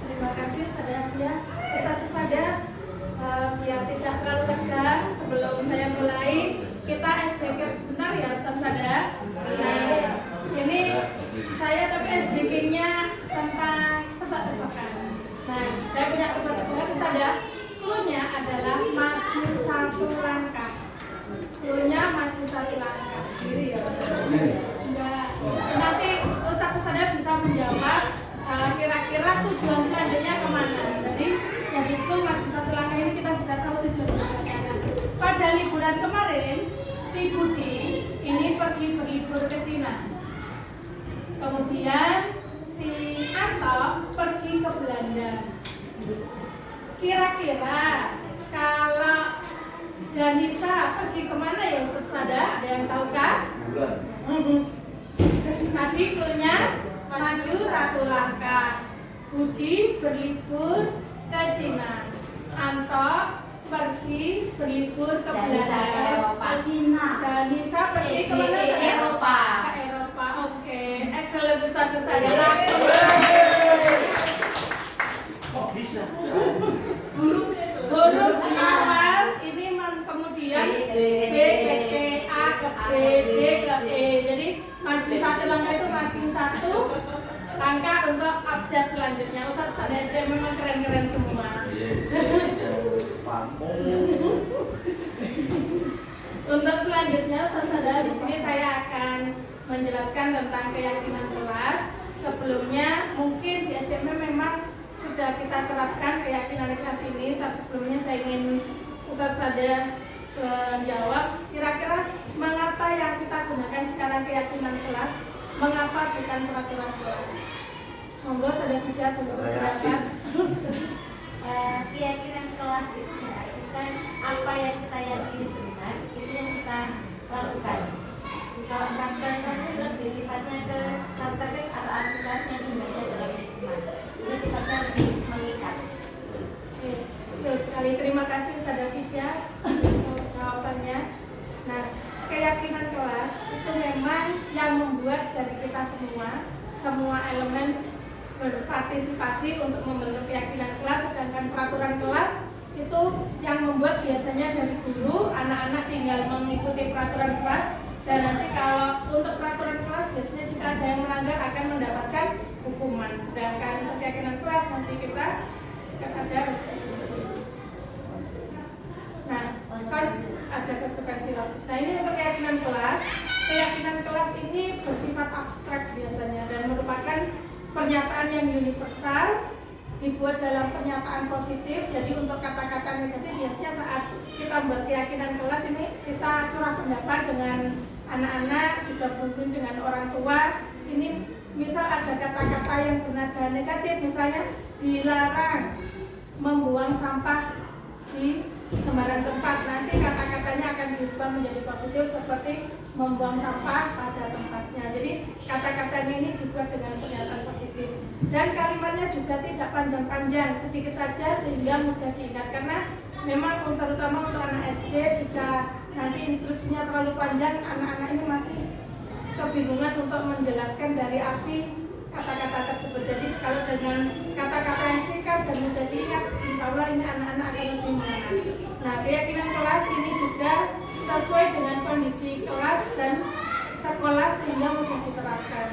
Terima kasih Ustazah. Ustazah, biar tidak terlalu tegang, sebelum saya mulai kita SBK sebentar ya Ustazah. Nah, ini saya tapi SBK-nya tentang tebak-tebakan. Nah, saya punya tebak-tebakan Ustazah. Clue-nya adalah maju satu langkah. Clue-nya maju satu langkah. Enggak. Nanti Ustazah bisa menjawab kira-kira tujuan selanjutnya kemana. Jadi clue maju satu langkah ini kita bisa tahu tujuannya kemana. Pada liburan kemarin, si Budi ini pergi berlibur ke Cina. Kemudian si Anto pergi ke Belanda. Kira-kira kalau Danisa pergi kemana ya Ustazah? Ada yang tahu kah? Bulan. Tadi clue-nya maju satu langkah. Budi berlibur ke Cina. Anto pergi berlibur ke Belanda. Cina. Danisa pergi ke mana? Eropa. Ke Eropa. Oke, excellent Ustazah. Langsung. Kok bisa? Huruf awal ini kemudian B ke C, A ke B, D ke E. Jadi maju satu langkah itu maju satu langkah untuk abjad selanjutnya. Ustazah SD memang keren-keren semua. Untuk selanjutnya Ustazah, di sini saya akan menjelaskan tentang keyakinan kelas. Sebelumnya mungkin di SDM memang sudah kita terapkan keyakinan kelas ini, tapi sebelumnya saya ingin Ustazah menjawab kira-kira mengapa yang kita gunakan sekarang keyakinan kelas, mengapa bukan peraturan kelas. Monggo Ustazah Fida berpendapat. Keyakinan kelas itu ya, kita apa yang kita yakini benar itu yang kita lakukan. Kalau peraturan kelas itu lebih sifatnya ke praktek atau aturan yang dibaca dalam lingkungan. Itu sifatnya lebih mengikat. Betul sekali, terima kasih Ustazah Fida untuk jawabannya. Nah, keyakinan kelas itu memang yang membuat dari kita semua elemen berpartisipasi untuk membentuk keyakinan kelas, sedangkan peraturan kelas itu yang membuat biasanya dari guru, anak-anak tinggal mengikuti peraturan kelas Dan nanti kalau untuk peraturan kelas biasanya jika ada yang melanggar akan mendapatkan hukuman. Sedangkan untuk keyakinan kelas nanti kita akan ada restitusi. Nah, kan ada konsekuensi logis. Nah, ini untuk keyakinan kelas. Keyakinan kelas ini bersifat abstrak biasanya dan merupakan pernyataan yang universal, dibuat dalam pernyataan positif. Jadi untuk kata-kata negatif biasanya saat kita buat keyakinan kelas ini kita curah pendapat dengan anak-anak, juga mungkin dengan orang tua. Ini misal ada kata-kata yang bernada negatif, misalnya dilarang membuang sampah di sembarang tempat. Nanti kata-katanya akan diubah menjadi positif seperti membuang sampah pada tempatnya. Jadi kata-katanya ini dibuat dengan pernyataan positif. Dan kalimatnya juga tidak panjang-panjang, sedikit saja sehingga mudah diingat. Karena memang terutama untuk anak SD, jika nanti instruksinya terlalu panjang, anak-anak ini masih kebingungan untuk menjelaskan dari arti kata-kata tersebut. Jadi kalau dengan kata-kata yang singkat dan mudah diingat, insya Allah ini anak-anak akan lebih mengenal. Nah, keyakinan kelas ini juga sesuai dengan kondisi kelas dan sekolah sehingga mudah diterapkan.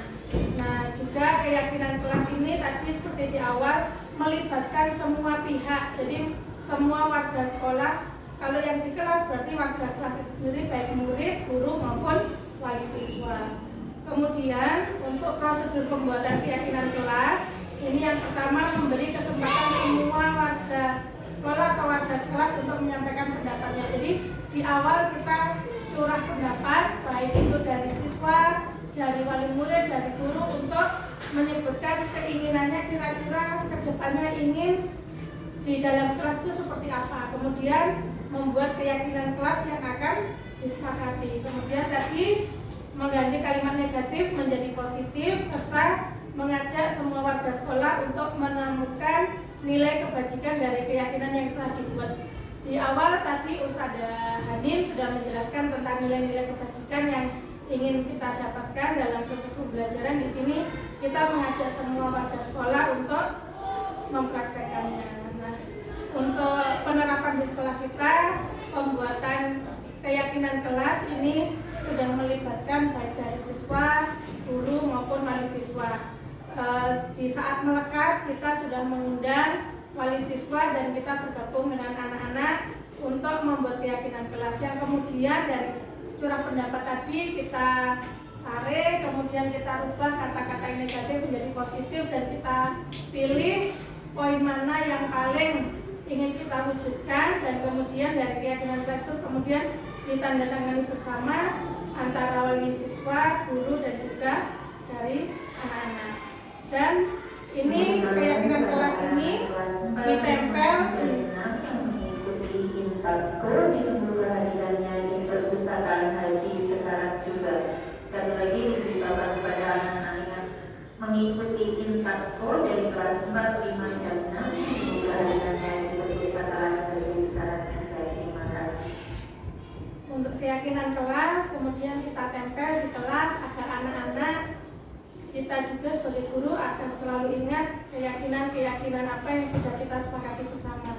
Nah, juga keyakinan kelas ini tadi seperti di awal melibatkan semua pihak. Jadi semua warga sekolah, kalau yang di kelas berarti warga kelas itu sendiri, baik murid, guru maupun wali siswa. Kemudian untuk prosedur pembuatan keyakinan kelas, ini yang pertama memberi kesempatan semua warga sekolah atau warga kelas untuk menyampaikan pendapatnya. Jadi di awal kita curah pendapat, baik itu dari siswa, dari wali murid, dari guru, untuk menyebutkan keinginannya kira-kira kedepannya ingin di dalam kelas itu seperti apa. Kemudian membuat keyakinan kelas yang akan disepakati. Kemudian tadi mengganti kalimat negatif menjadi positif serta mengajak semua warga sekolah untuk menemukan nilai kebajikan dari keyakinan yang telah dibuat. Di awal tadi Ustadzah Hanim sudah menjelaskan tentang nilai-nilai kebajikan yang ingin kita dapatkan dalam proses pembelajaran. Di sini kita mengajak semua warga sekolah untuk mempraktekkannya. Nah, untuk penerapan di sekolah kita, pembuatan keyakinan kelas ini sudah melibatkan baik dari siswa, guru maupun wali siswa. Di saat melekat kita sudah mengundang wali siswa dan kita bergabung dengan anak-anak untuk membuat keyakinan kelas yang kemudian dari curah pendapat tadi kita saring, kemudian kita rubah kata-kata yang negatif menjadi positif dan kita pilih poin mana yang paling ingin kita wujudkan, dan kemudian dari keyakinan kelas itu kemudian ditandatangani bersama antara wali siswa, guru dan juga dari anak-anak. Dan ini keyakinan kelas ini ditempel mengikuti intakku di kehadirannya di perpustakaan haji sekarang juga. Sekali lagi diberitahukan kepada anak-anaknya mengikuti intakku dari kelas 4, 5, dan 6 di kehadirannya di perpustakaan haji sekarang juga. Terima kasih. Untuk keyakinan kelas kemudian kita tempel di kelas agar anak-anak, kita juga sebagai guru akan selalu ingat keyakinan-keyakinan apa yang sudah kita sepakati bersama.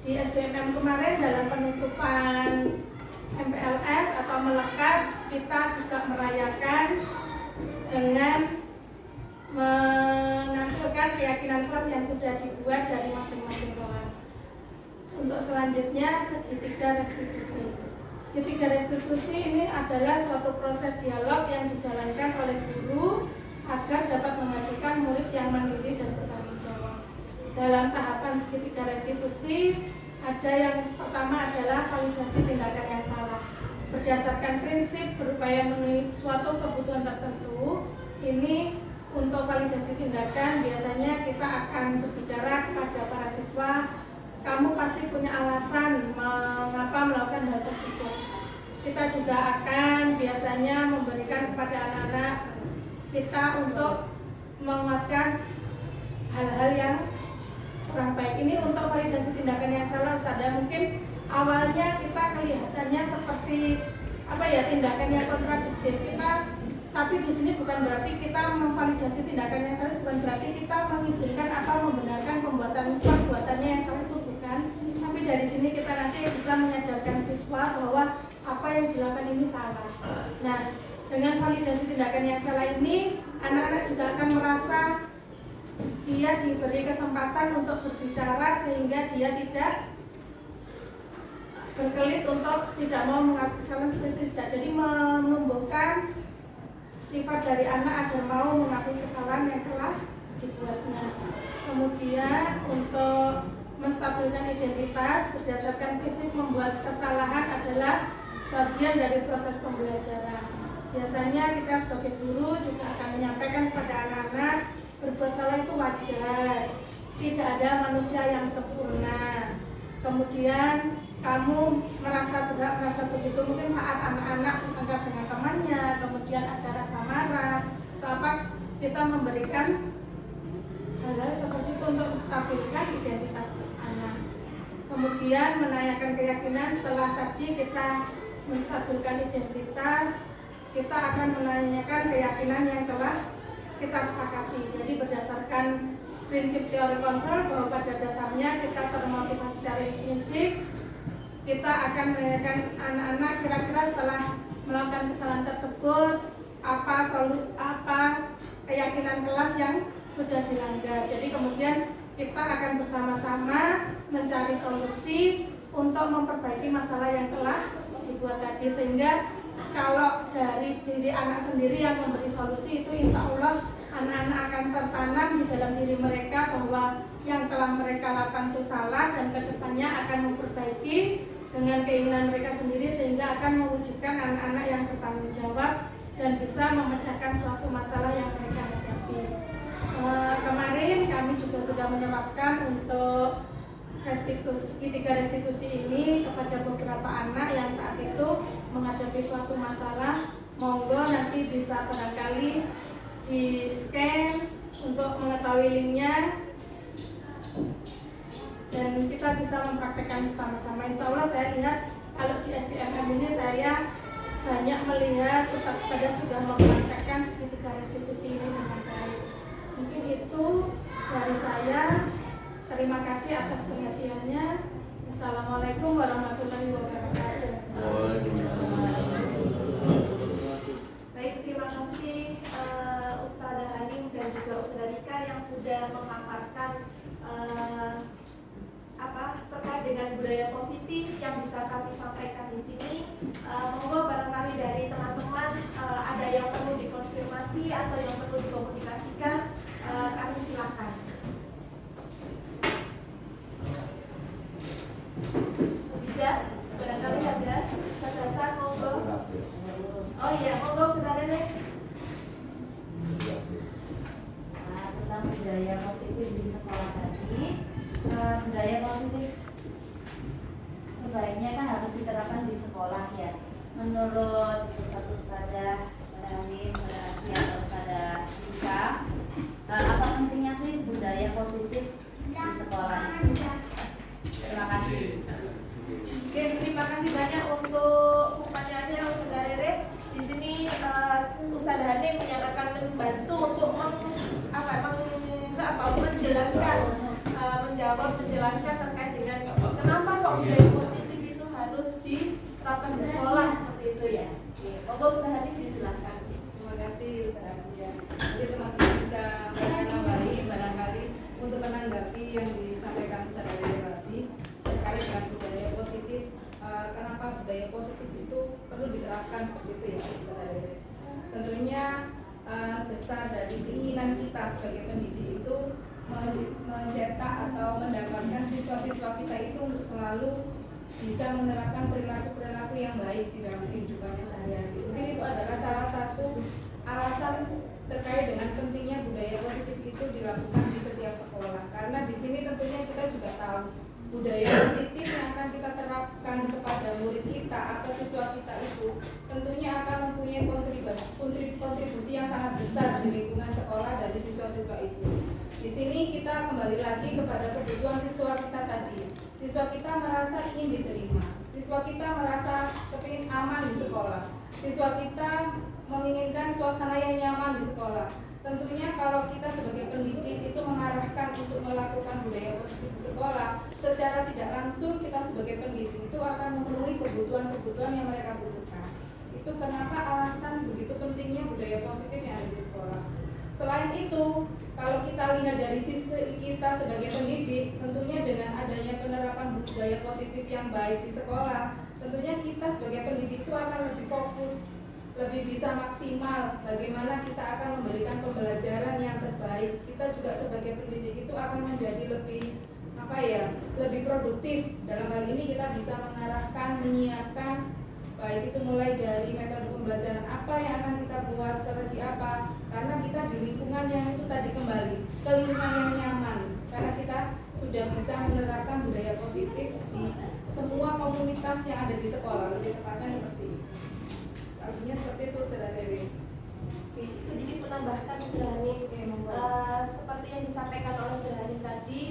Di SDMM kemarin dalam penutupan MPLS atau melekat, kita juga merayakan dengan menampilkan keyakinan kelas yang sudah dibuat dari masing-masing kelas. Untuk selanjutnya, segitiga restitusi. Segitiga restitusi ini adalah suatu proses dialog yang dijalankan oleh guru agar dapat menghasilkan murid yang mandiri dan bertanggung jawab. Dalam tahapan segitiga restitusi, ada yang pertama adalah validasi tindakan yang salah. Berdasarkan prinsip berupaya memenuhi suatu kebutuhan tertentu, ini untuk validasi tindakan biasanya kita akan berbicara kepada para siswa, kamu pasti punya alasan mengapa melakukan hal tersebut. Kita juga akan biasanya memberikan kepada anak-anak kita untuk menguatkan hal-hal yang kurang baik. Ini untuk validasi tindakan yang salah, Ustazah. Mungkin awalnya kita kelihatannya seperti tindakan yang kontradiktif kita, tapi di sini bukan berarti kita memvalidasi tindakan yang salah, bukan berarti kita mengizinkan atau membenarkan perbuatannya yang salah, itu bukan. Tapi dari sini kita nanti bisa mengajarkan siswa bahwa apa yang dilakukan ini salah. Nah, dengan validasi tindakan yang salah ini, anak-anak juga akan merasa dia diberi kesempatan untuk berbicara sehingga dia tidak berkelit untuk tidak mau mengakui kesalahan seperti tidak. Jadi menumbuhkan sifat dari anak agar mau mengakui kesalahan yang telah dibuatnya. Kemudian untuk menstabilkan identitas berdasarkan prinsip membuat kesalahan adalah bagian dari proses pembelajaran. Biasanya kita sebagai guru juga akan menyampaikan kepada anak-anak berbuat salah itu wajar. Tidak ada manusia yang sempurna. Kemudian kamu merasa berat, merasa begitu mungkin saat anak-anak bertengkar dengan temannya, kemudian ada rasa marah atau apa, kita memberikan hal-hal seperti itu untuk menstabilkan identitas anak. Kemudian menanyakan keyakinan. Setelah tadi kita menstabilkan identitas, kita akan menanyakan keyakinan yang telah kita sepakati. Jadi berdasarkan prinsip teori kontrol bahwa pada dasarnya kita termotivasi secara intrinsik, kita akan menanyakan anak-anak kira-kira setelah melakukan kesalahan tersebut apa keyakinan kelas yang sudah dilanggar. Jadi kemudian kita akan bersama-sama mencari solusi untuk memperbaiki masalah yang telah dibuat tadi, sehingga kalau dari diri anak sendiri yang memberi solusi itu insya Allah anak-anak akan tertanam di dalam diri mereka bahwa yang telah mereka lakukan itu salah dan kedepannya akan memperbaiki dengan keinginan mereka sendiri, sehingga akan mewujudkan anak-anak yang bertanggung jawab dan bisa memecahkan suatu masalah yang mereka hadapi. Kemarin kami juga sudah menerapkan untuk tiga restitusi ini kepada beberapa anak yang saat itu menghadapi suatu masalah. Monggo nanti bisa barangkali di scan untuk mengetahui linknya dan kita bisa mempraktekkan bersama-sama. Insya Allah saya lihat kalau di SDMM ini saya banyak melihat ustadz-ustadz sudah mempraktekkan segitiga restitusi ini dengan baik. Mungkin itu dari saya. Terima kasih atas perhatiannya. Assalamualaikum warahmatullahi wabarakatuh. Baik, terima kasih Ustadzah Hanim dan juga Ustadzah Rika yang sudah memaparkan terkait dengan budaya positif yang bisa kami sampaikan di sini. Monggo barangkali dari teman-teman ada yang perlu dikonfirmasi atau yang perlu dikomunikasikan, kami silakan. Bisa, barangkali ada gagasan, monggo. Oh iya, monggo saudara Rek. Tentang budaya positif di sekolah tadi, budaya positif sebaiknya kan harus diterapkan di sekolah ya. Menurut Ustadzah Hanim, Ustadzah Asia, atau Ustadzah Rika, apa pentingnya sih budaya positif di sekolah itu? Terima kasih. Oke, terima kasih banyak untuk pertanyaannya Ustadzah Rere. Di sini Ustadzah Hanim menyatakan membantu untuk menjelaskan terkait dengan kenapa kok budaya positif itu harus diterapkan di sekolah seperti itu ya. Oke, monggo Ustadzah Hanim disilahkan. Terima kasih Ustaz Asia. Jadi teman-teman bisa menambahkan barangkali untuk menanggapi yang disampaikan Ustaz tadi terkait dengan budaya positif. Kenapa budaya positif itu perlu diterapkan seperti itu ya Ustaz? Tentunya besar dari keinginan kita sebagai pendidik itu mencetak atau mendapatkan siswa-siswa kita itu untuk selalu bisa menerapkan perilaku-perilaku yang baik di dalam kehidupannya sehari-hari. Mungkin itu adalah salah satu alasan terkait dengan pentingnya budaya positif itu dilakukan di setiap sekolah. Karena di sini tentunya kita juga tahu budaya positif yang akan kita terapkan kepada murid kita atau siswa kita itu tentunya akan mempunyai kontribusi yang sangat besar di lingkungan sekolah dari siswa-siswa itu. Di sini kita kembali lagi kepada kebutuhan siswa kita tadi. Siswa kita merasa ingin diterima, siswa kita merasa kepingin aman di sekolah, siswa kita menginginkan suasana yang nyaman di sekolah. Tentunya kalau kita sebagai pendidik itu mengarahkan untuk melakukan budaya positif di sekolah, secara tidak langsung kita sebagai pendidik itu akan memenuhi kebutuhan-kebutuhan yang mereka butuhkan. Itu kenapa alasan begitu pentingnya budaya positif yang ada di sekolah. Selain itu, kalau kita lihat dari sisi kita sebagai pendidik, tentunya dengan adanya penerapan budaya positif yang baik di sekolah, tentunya kita sebagai pendidik itu akan lebih fokus, lebih bisa maksimal bagaimana kita akan memberikan pembelajaran yang terbaik. Kita juga sebagai pendidik itu akan menjadi lebih lebih produktif. Dalam hal ini kita bisa mengarahkan, menyiapkan, baik itu mulai dari metode pembelajaran apa yang akan kita buat, strategi apa, karena kita di lingkungan yang itu tadi kembali ke lingkungan yang nyaman, karena kita sudah bisa menerapkan budaya positif di semua komunitas yang ada di sekolah, lebih tepatnya seperti itu. Artinya seperti itu, Saudara Dewi. Sedikit menambahkan Saudara Hanin, seperti yang disampaikan oleh Saudara Hanin tadi,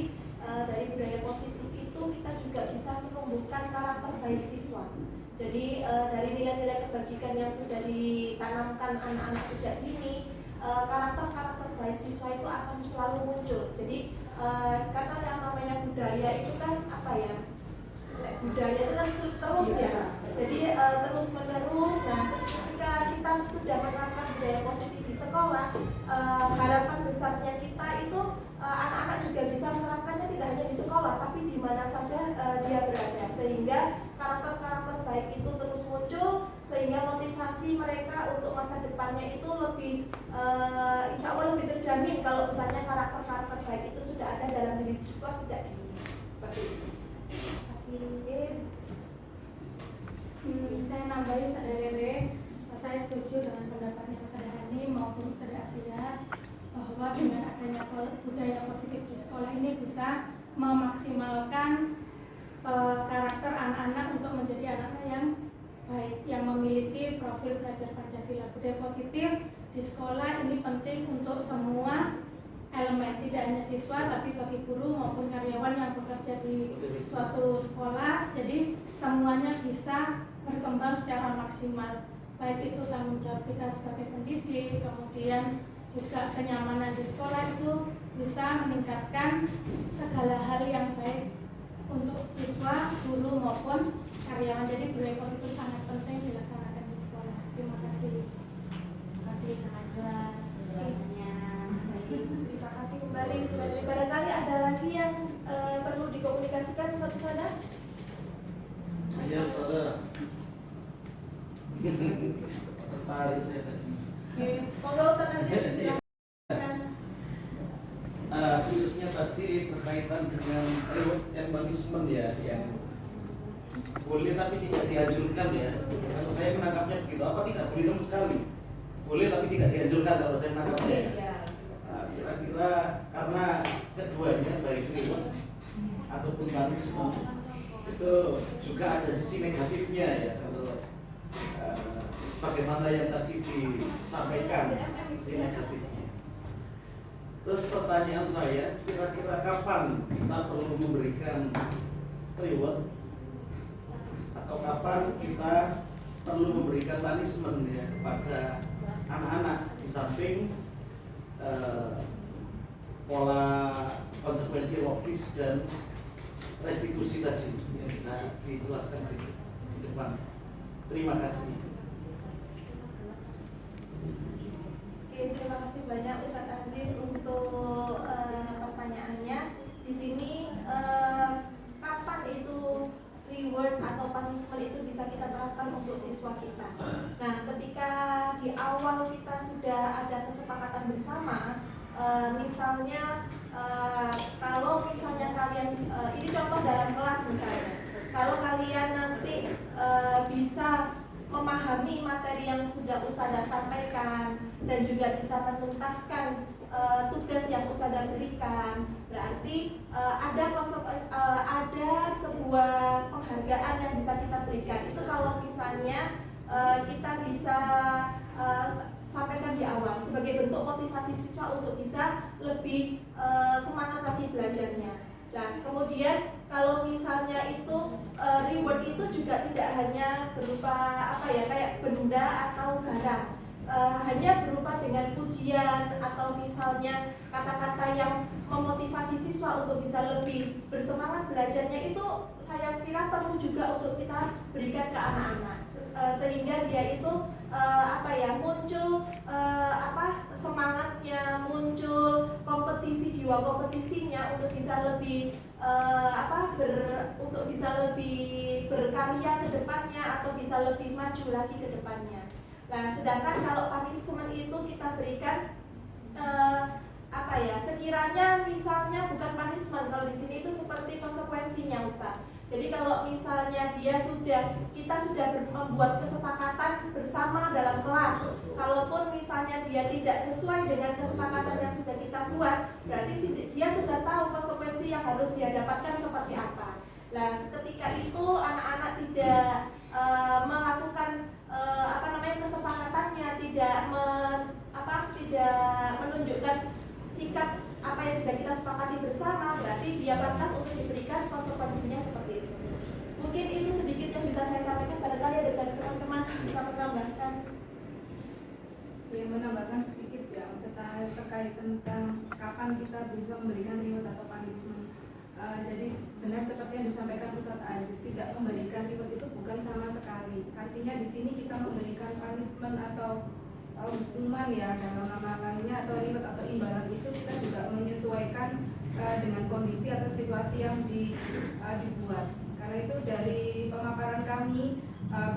dari budaya positif itu kita juga bisa menumbuhkan karakter baik siswa. Jadi dari nilai-nilai kebajikan yang sudah ditanamkan anak-anak sejak dini, karakter-karakter baik siswa itu akan selalu muncul. Jadi karena yang namanya budaya itu kan budaya itu kan terus ya. Jadi terus menerus. Nah, ketika kita sudah menerapkan budaya positif di sekolah, harapan besarnya kita itu anak-anak juga bisa menerapkannya tidak hanya di sekolah, tapi di mana saja dia berada, sehingga karakter-karakter baik itu terus muncul, sehingga motivasi mereka untuk masa depannya itu lebih insya Allah lebih terjamin kalau misalnya karakter-karakter baik itu sudah ada dalam diri siswa sejak dini. Seperti itu. Saya nambahin Saudara Dewi, saya setuju dengan pendapatnya Saudara Hani maupun Saudara Asia, bahwa dengan adanya budaya positif di sekolah ini bisa memaksimalkan karakter anak-anak untuk menjadi anak-anak yang baik, yang memiliki profil belajar Pancasila. Budaya positif di sekolah ini penting untuk semua elemen, tidak hanya siswa tapi bagi guru maupun karyawan yang bekerja di suatu sekolah. Jadi semuanya bisa berkembang secara maksimal, baik itu tanggung jawab kita sebagai pendidik, kemudian juga kenyamanan di sekolah itu bisa meningkatkan segala hal yang baik untuk siswa, guru maupun karyawan. Jadi budaya positif sangat penting dilaksanakan di sekolah. Terima kasih. Terima kasih, sangat jelas penjelasannya. Terima kasih kembali Saudara. Barangkali ada lagi yang perlu dikomunikasikan Ustaz-Ustazah? Ya, Ustazah. Tertarik saya tadi. Monggo Ustaz Aziz, silakan. Khususnya tadi berkaitan dengan reward and punishment ya, yang boleh tapi tidak dianjurkan ya. Kalau saya menangkapnya begitu, apa tidak boleh sama sekali? Boleh tapi tidak dianjurkan kalau saya menangkapnya. Kira-kira karena keduanya baik reward ataupun punishment itu juga ada sisi negatifnya ya. Kalau sebagaimana yang tadi disampaikan sisi negatifnya. Terus pertanyaan saya, kira-kira kapan kita perlu memberikan reward atau kapan kita perlu memberikan punishment ya kepada anak-anak, di samping pola konsekuensi logis dan restitusi tadi yang sudah dijelaskan di depan. Terima kasih. Oke, terima kasih banyak Ustaz Aziz untuk pertanyaannya. Di sini kapan itu reward atau punishment itu bisa kita terapkan untuk siswa kita? Nah, ketika di awal kita sudah ada kesepakatan bersama, misalnya kalau misalnya kalian ini contoh dalam kelas misalnya, kalau kalian nanti bisa memahami materi yang sudah Ustazah sampaikan dan juga bisa menuntaskan tugas yang Ustazah berikan, berarti ada sebuah penghargaan yang bisa kita berikan. Itu kalau misalnya kita bisa sampaikan di awal sebagai bentuk motivasi siswa untuk bisa lebih semangat lagi belajarnya. Nah, kemudian kalau misalnya itu reward itu juga tidak hanya berupa kayak benda atau barang, hanya berupa dengan pujian atau misalnya kata-kata yang memotivasi siswa untuk bisa lebih bersemangat belajarnya, itu saya kira perlu juga untuk kita berikan ke anak-anak, sehingga dia itu muncul semangatnya, muncul kompetisi, jiwa kompetisinya untuk bisa lebih untuk bisa lebih berkarya ke depannya atau bisa lebih maju lagi ke depannya. Nah, sedangkan kalau punishment itu kita berikan sekiranya misalnya bukan punishment, kalau di sini itu seperti konsekuensinya, Ustaz. Jadi kalau misalnya kita sudah membuat kesepakatan bersama dalam kelas, kalaupun misalnya dia tidak sesuai dengan kesepakatan yang sudah kita buat, berarti dia sudah tahu konsekuensi yang harus dia dapatkan seperti apa. Nah, ketika itu anak-anak tidak melakukan kesepakatannya, tidak menunjukkan sikap apa yang sudah kita sepakati bersama, berarti dia pantas untuk diberikan konsekuensinya seperti itu. Mungkin ini sedikit yang bisa saya sampaikan, barangkali ada dari teman-teman bisa menambahkan. Ya, menambahkan sedikit ya terkait tentang kapan kita bisa memberikan reward atau punishment. Jadi benar seperti yang disampaikan Ustadz Aziz, tidak memberikan reward itu bukan sama sekali. Artinya di sini kita memberikan punishment atau hukuman ya dalam nama lainnya, atau reward atau imbalan itu kita juga menyesuaikan dengan kondisi atau situasi yang dibuat. Karena itu dari pemaparan kami,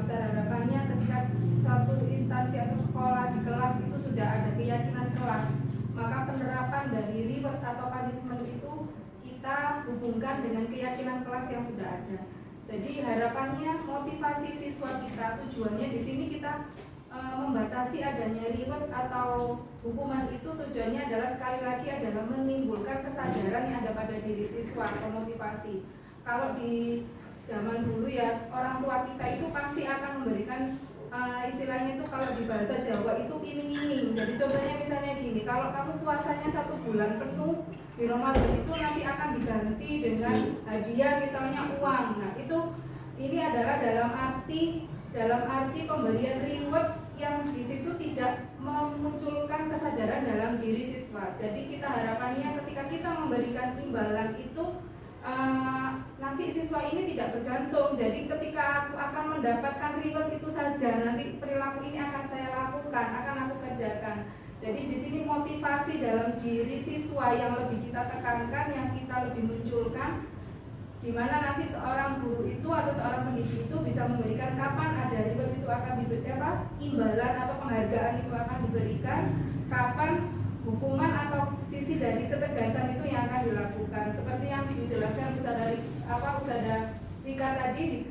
besar harapannya ketika satu instansi atau sekolah di kelas itu sudah ada keyakinan kelas, maka penerapan dari reward atau punishment itu kita hubungkan dengan keyakinan kelas yang sudah ada. Jadi harapannya motivasi siswa kita, tujuannya di sini kita membatasi adanya reward atau hukuman itu tujuannya adalah sekali lagi adalah menimbulkan kesadaran yang ada pada diri siswa atau motivasi. Kalau di zaman dulu ya, orang tua kita itu pasti akan memberikan istilahnya itu kalau di bahasa Jawa itu iming-iming. Jadi contohnya misalnya gini, kalau kamu puasanya 1 bulan penuh di Ramadan itu nanti akan diganti dengan hadiah misalnya uang. Nah ini adalah dalam arti pemberian reward yang di situ tidak memunculkan kesadaran dalam diri siswa. Jadi kita harapannya ketika kita memberikan imbalan itu nanti siswa ini tidak bergantung. Jadi ketika aku akan mendapatkan reward itu saja, nanti perilaku ini akan saya lakukan, akan aku kerjakan. Jadi di sini motivasi dalam diri siswa yang lebih kita tekankan, yang kita lebih munculkan, di mana nanti seorang guru itu atau seorang pendidik itu bisa memberikan kapan ada reward itu akan diberikan, imbalan atau penghargaan itu akan diberikan, kapan hukuman atau sisi dari ketegasan itu yang akan dilakukan. Seperti yang dijelaskan Ustazah Rika tadi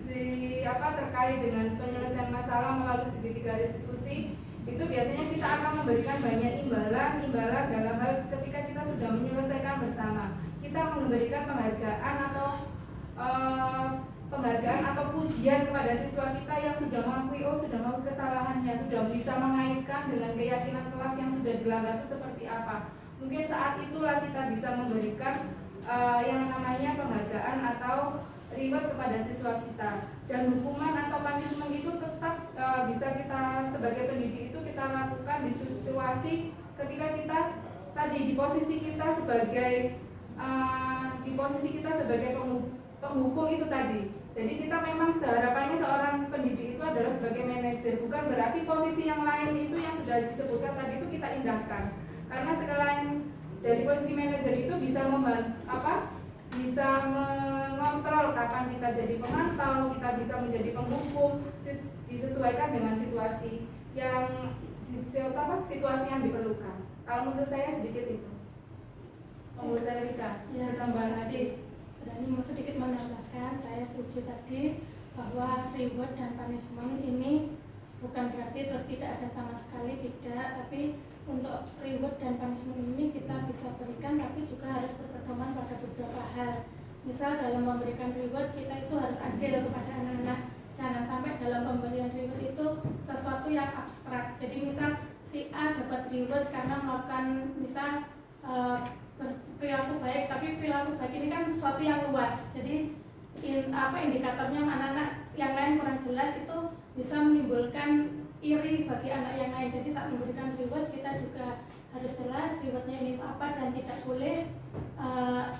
terkait dengan penyelesaian masalah melalui segitiga restitusi, itu biasanya kita akan memberikan banyak imbalan dalam hal ketika kita sudah menyelesaikan bersama. Kita memberikan penghargaan atau pujian kepada siswa kita yang sudah mengakui sudah mengakui kesalahannya, sudah bisa mengaitkan dengan keyakinan kelas yang sudah dilanggar itu seperti apa. Mungkin saat itulah kita bisa memberikan yang namanya penghargaan atau reward kepada siswa kita. Dan hukuman atau punishment itu tetap bisa kita sebagai pendidik itu kita lakukan di situasi ketika kita tadi di posisi kita sebagai penghukum itu tadi. Jadi kita memang harapannya seorang pendidik itu adalah sebagai manajer, bukan berarti posisi yang lain itu yang sudah disebutkan tadi itu kita indahkan. Karena selain dari posisi manajer itu bisa bisa mengontrol kapan kita jadi pemantau, kita bisa menjadi penghukum, disesuaikan dengan situasi yang diperlukan. Kalau menurut saya sedikit itu. Menurut saya Rika, tambahan lagi. Ini mau sedikit menambahkan, saya setuju tadi bahwa reward dan punishment ini bukan berarti terus tidak ada sama sekali, tidak. Tapi untuk reward dan punishment ini kita bisa berikan, tapi juga harus berpedoman pada beberapa hal. Misal dalam memberikan reward kita itu harus adil kepada anak-anak. Jangan sampai dalam pemberian reward itu sesuatu yang abstrak. Jadi misal si A dapat reward karena melakukan misal perilaku baik, tapi perilaku baik ini kan sesuatu yang luas. Jadi indikatornya anak-anak yang lain kurang jelas, itu bisa menimbulkan iri bagi anak yang lain. Jadi saat memberikan reward kita juga harus jelas rewardnya ini apa dan tidak boleh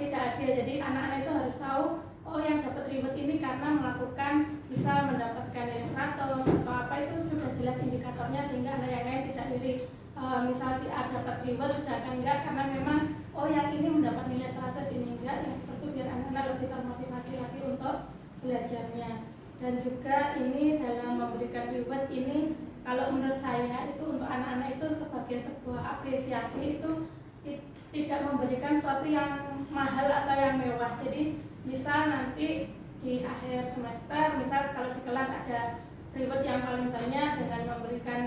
tidak adil. Jadi anak-anak itu harus tahu oh yang dapat reward ini karena melakukan misal mendapatkan nilai 100 atau apa, itu sudah jelas indikatornya sehingga anak yang lain tidak iri. Misal si A dapat reward sedangkan enggak karena memang oh yang ini mendapat nilai 100 ini enggak, yang seperti itu biar anak-anak lebih termotivasi lagi untuk belajarnya. Dan juga ini dalam memberikan reward ini kalau menurut saya itu untuk anak-anak itu sebagai sebuah apresiasi, itu tidak memberikan sesuatu yang mahal atau yang mewah. Jadi misal nanti di akhir semester, misal kalau di kelas ada reward yang paling banyak dengan memberikan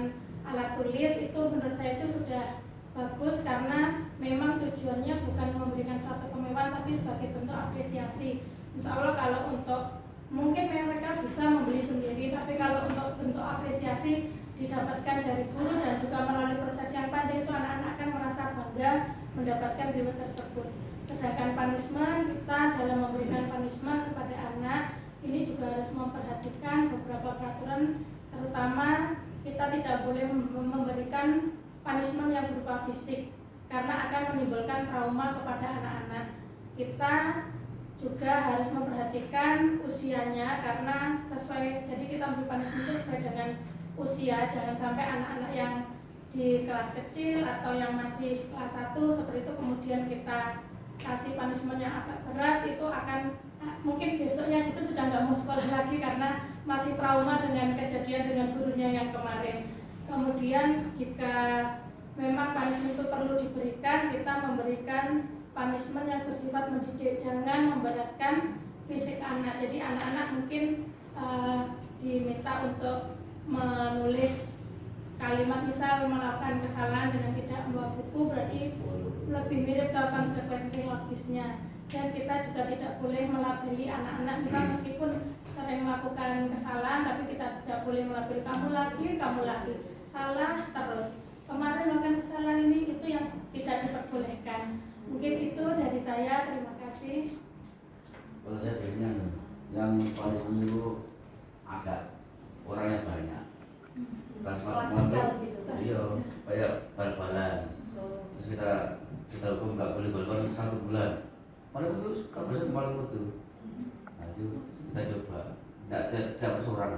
alat tulis, itu menurut saya itu sudah bagus karena memang tujuannya bukan memberikan suatu kemewahan tapi sebagai bentuk apresiasi. Insya Allah kalau untuk mungkin mereka bisa membeli sendiri, tapi kalau untuk bentuk apresiasi didapatkan dari guru dan juga melalui proses yang panjang, itu anak-anak akan merasa bangga mendapatkan reward tersebut. Sedangkan punishment, kita dalam memberikan punishment kepada anak ini juga harus memperhatikan beberapa peraturan, terutama kita tidak boleh memberikan punishment yang berupa fisik karena akan menimbulkan trauma kepada anak-anak. Kita juga harus memperhatikan usianya karena sesuai, jadi kita memberi punishment itu sesuai dengan usia, jangan sampai anak-anak yang di kelas kecil atau yang masih kelas 1 seperti itu kemudian kita kasih punishment yang agak berat, itu akan mungkin besoknya itu sudah nggak mau sekolah lagi karena masih trauma dengan kejadian dengan gurunya yang kemarin. Kemudian jika memang punishment itu perlu diberikan, kita memberikan punishment yang bersifat mendidik, jangan memberatkan fisik anak. Jadi anak-anak mungkin diminta untuk menulis kalimat, misal melakukan kesalahan dengan tidak membawa buku, berarti lebih mirip ke konsekuensi logisnya. Dan kita juga tidak boleh melabeli anak-anak, misal meskipun sering melakukan kesalahan tapi kita tidak boleh melabeli kamu lagi salah terus, kemarin melakukan kesalahan ini, itu yang tidak diperbolehkan. Mungkin itu dari saya, terima kasih. Kalau saya biasanya yang punishment itu agak orangnya banyak. Klasikal gitu. Iya, kayak bal-balan. Terus kita hukum nggak boleh bal-balan 1 bulan. Malah itu tak bisa malah itu. Nah itu kita coba. Tidak bersorak.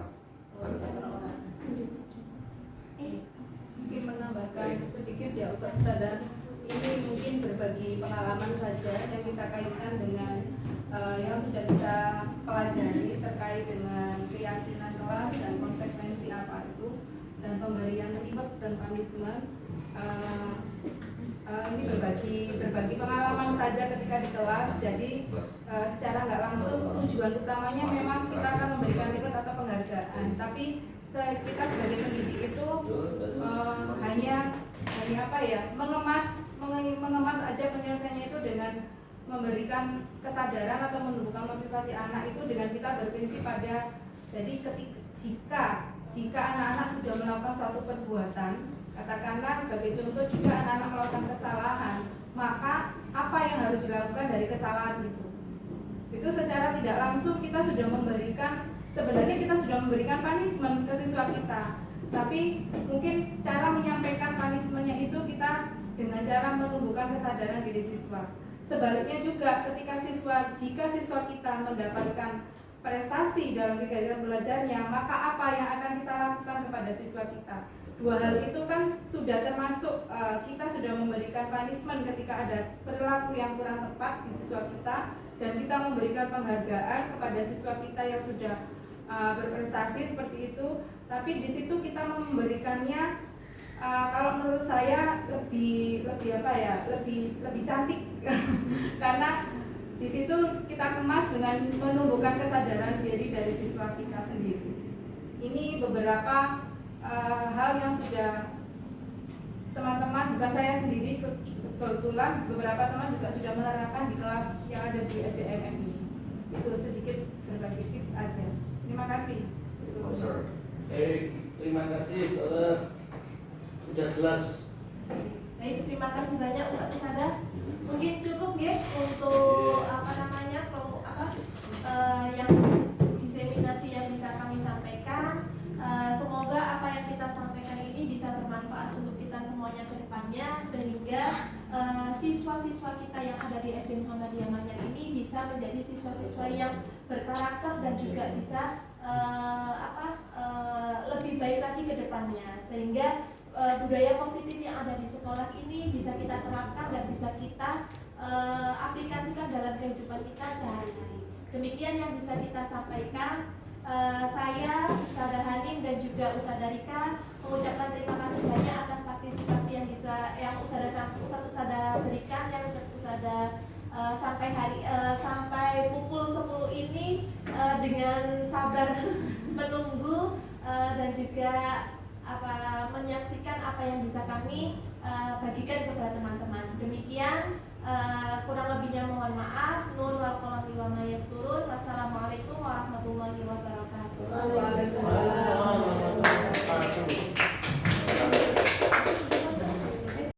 Mungkin menambahkan sedikit ya Ustaz Sada. Ini mungkin berbagi pengalaman saja yang kita kaitkan dengan yang sudah kita pelajari terkait dengan keyakinan kelas dan konsekuensi apa itu, dan pemberian reward dan punishment. Ini berbagi pengalaman saja ketika di kelas. Jadi secara nggak langsung tujuan utamanya memang kita akan memberikan reward atau penghargaan, tapi kita sebagai pendidik itu hanya apa ya, mengemas aja penyelesaiannya itu dengan memberikan kesadaran atau menumbuhkan motivasi anak itu dengan kita berprinsip pada, jadi jika anak-anak sudah melakukan suatu perbuatan, katakanlah sebagai contoh jika anak-anak melakukan kesalahan, maka apa yang harus dilakukan dari kesalahan itu secara tidak langsung kita sudah memberikan, sebenarnya kita sudah memberikan punishment ke siswa kita, tapi mungkin cara menyampaikan punishmentnya itu kita dengan cara menumbuhkan kesadaran diri siswa. Sebaliknya juga jika siswa kita mendapatkan prestasi dalam kegiatan belajarnya, maka apa yang akan kita lakukan kepada siswa kita? Dua hal itu kan sudah termasuk, kita sudah memberikan punishment ketika ada perilaku yang kurang tepat di siswa kita, dan kita memberikan penghargaan kepada siswa kita yang sudah berprestasi seperti itu. Tapi di situ kita memberikannya, kalau menurut saya lebih apa ya, lebih cantik karena di situ kita kemas dengan menumbuhkan kesadaran diri dari siswa kita sendiri. Ini beberapa hal yang sudah teman-teman, bukan saya sendiri, kebetulan beberapa teman juga sudah menerapkan di kelas yang ada di SDMM ini. Itu sedikit berbagi tips aja. Terima kasih. Terima kasih, saudara. Sudah jelas. Baik, terima kasih banyak Ustaz Sada. Mungkin cukup ya untuk yang diseminasi yang bisa kami sampaikan. Semoga apa yang kita sampaikan siswa-siswa kita yang ada di SD Muhammadiyah Manyar ini bisa menjadi siswa-siswa yang berkarakter dan juga bisa lebih baik lagi ke depannya, sehingga budaya positif yang ada di sekolah ini bisa kita terapkan dan bisa kita aplikasikan dalam kehidupan kita sehari-hari. Demikian yang bisa kita sampaikan. Saya, Ustazah Hanim dan juga Ustazah Rika mengucapkan terima kasih banyak atas partisipasi yang Ustazah berikan, yang Ustazah sampai pukul 10 ini dengan sabar menunggu dan juga menyaksikan apa yang bisa kami bagikan kepada teman-teman. Demikian, kurang lebihnya mohon maaf. Nun wal qalami wa ma yasturun. Wassalamualaikum warahmatullahi wabarakatuh.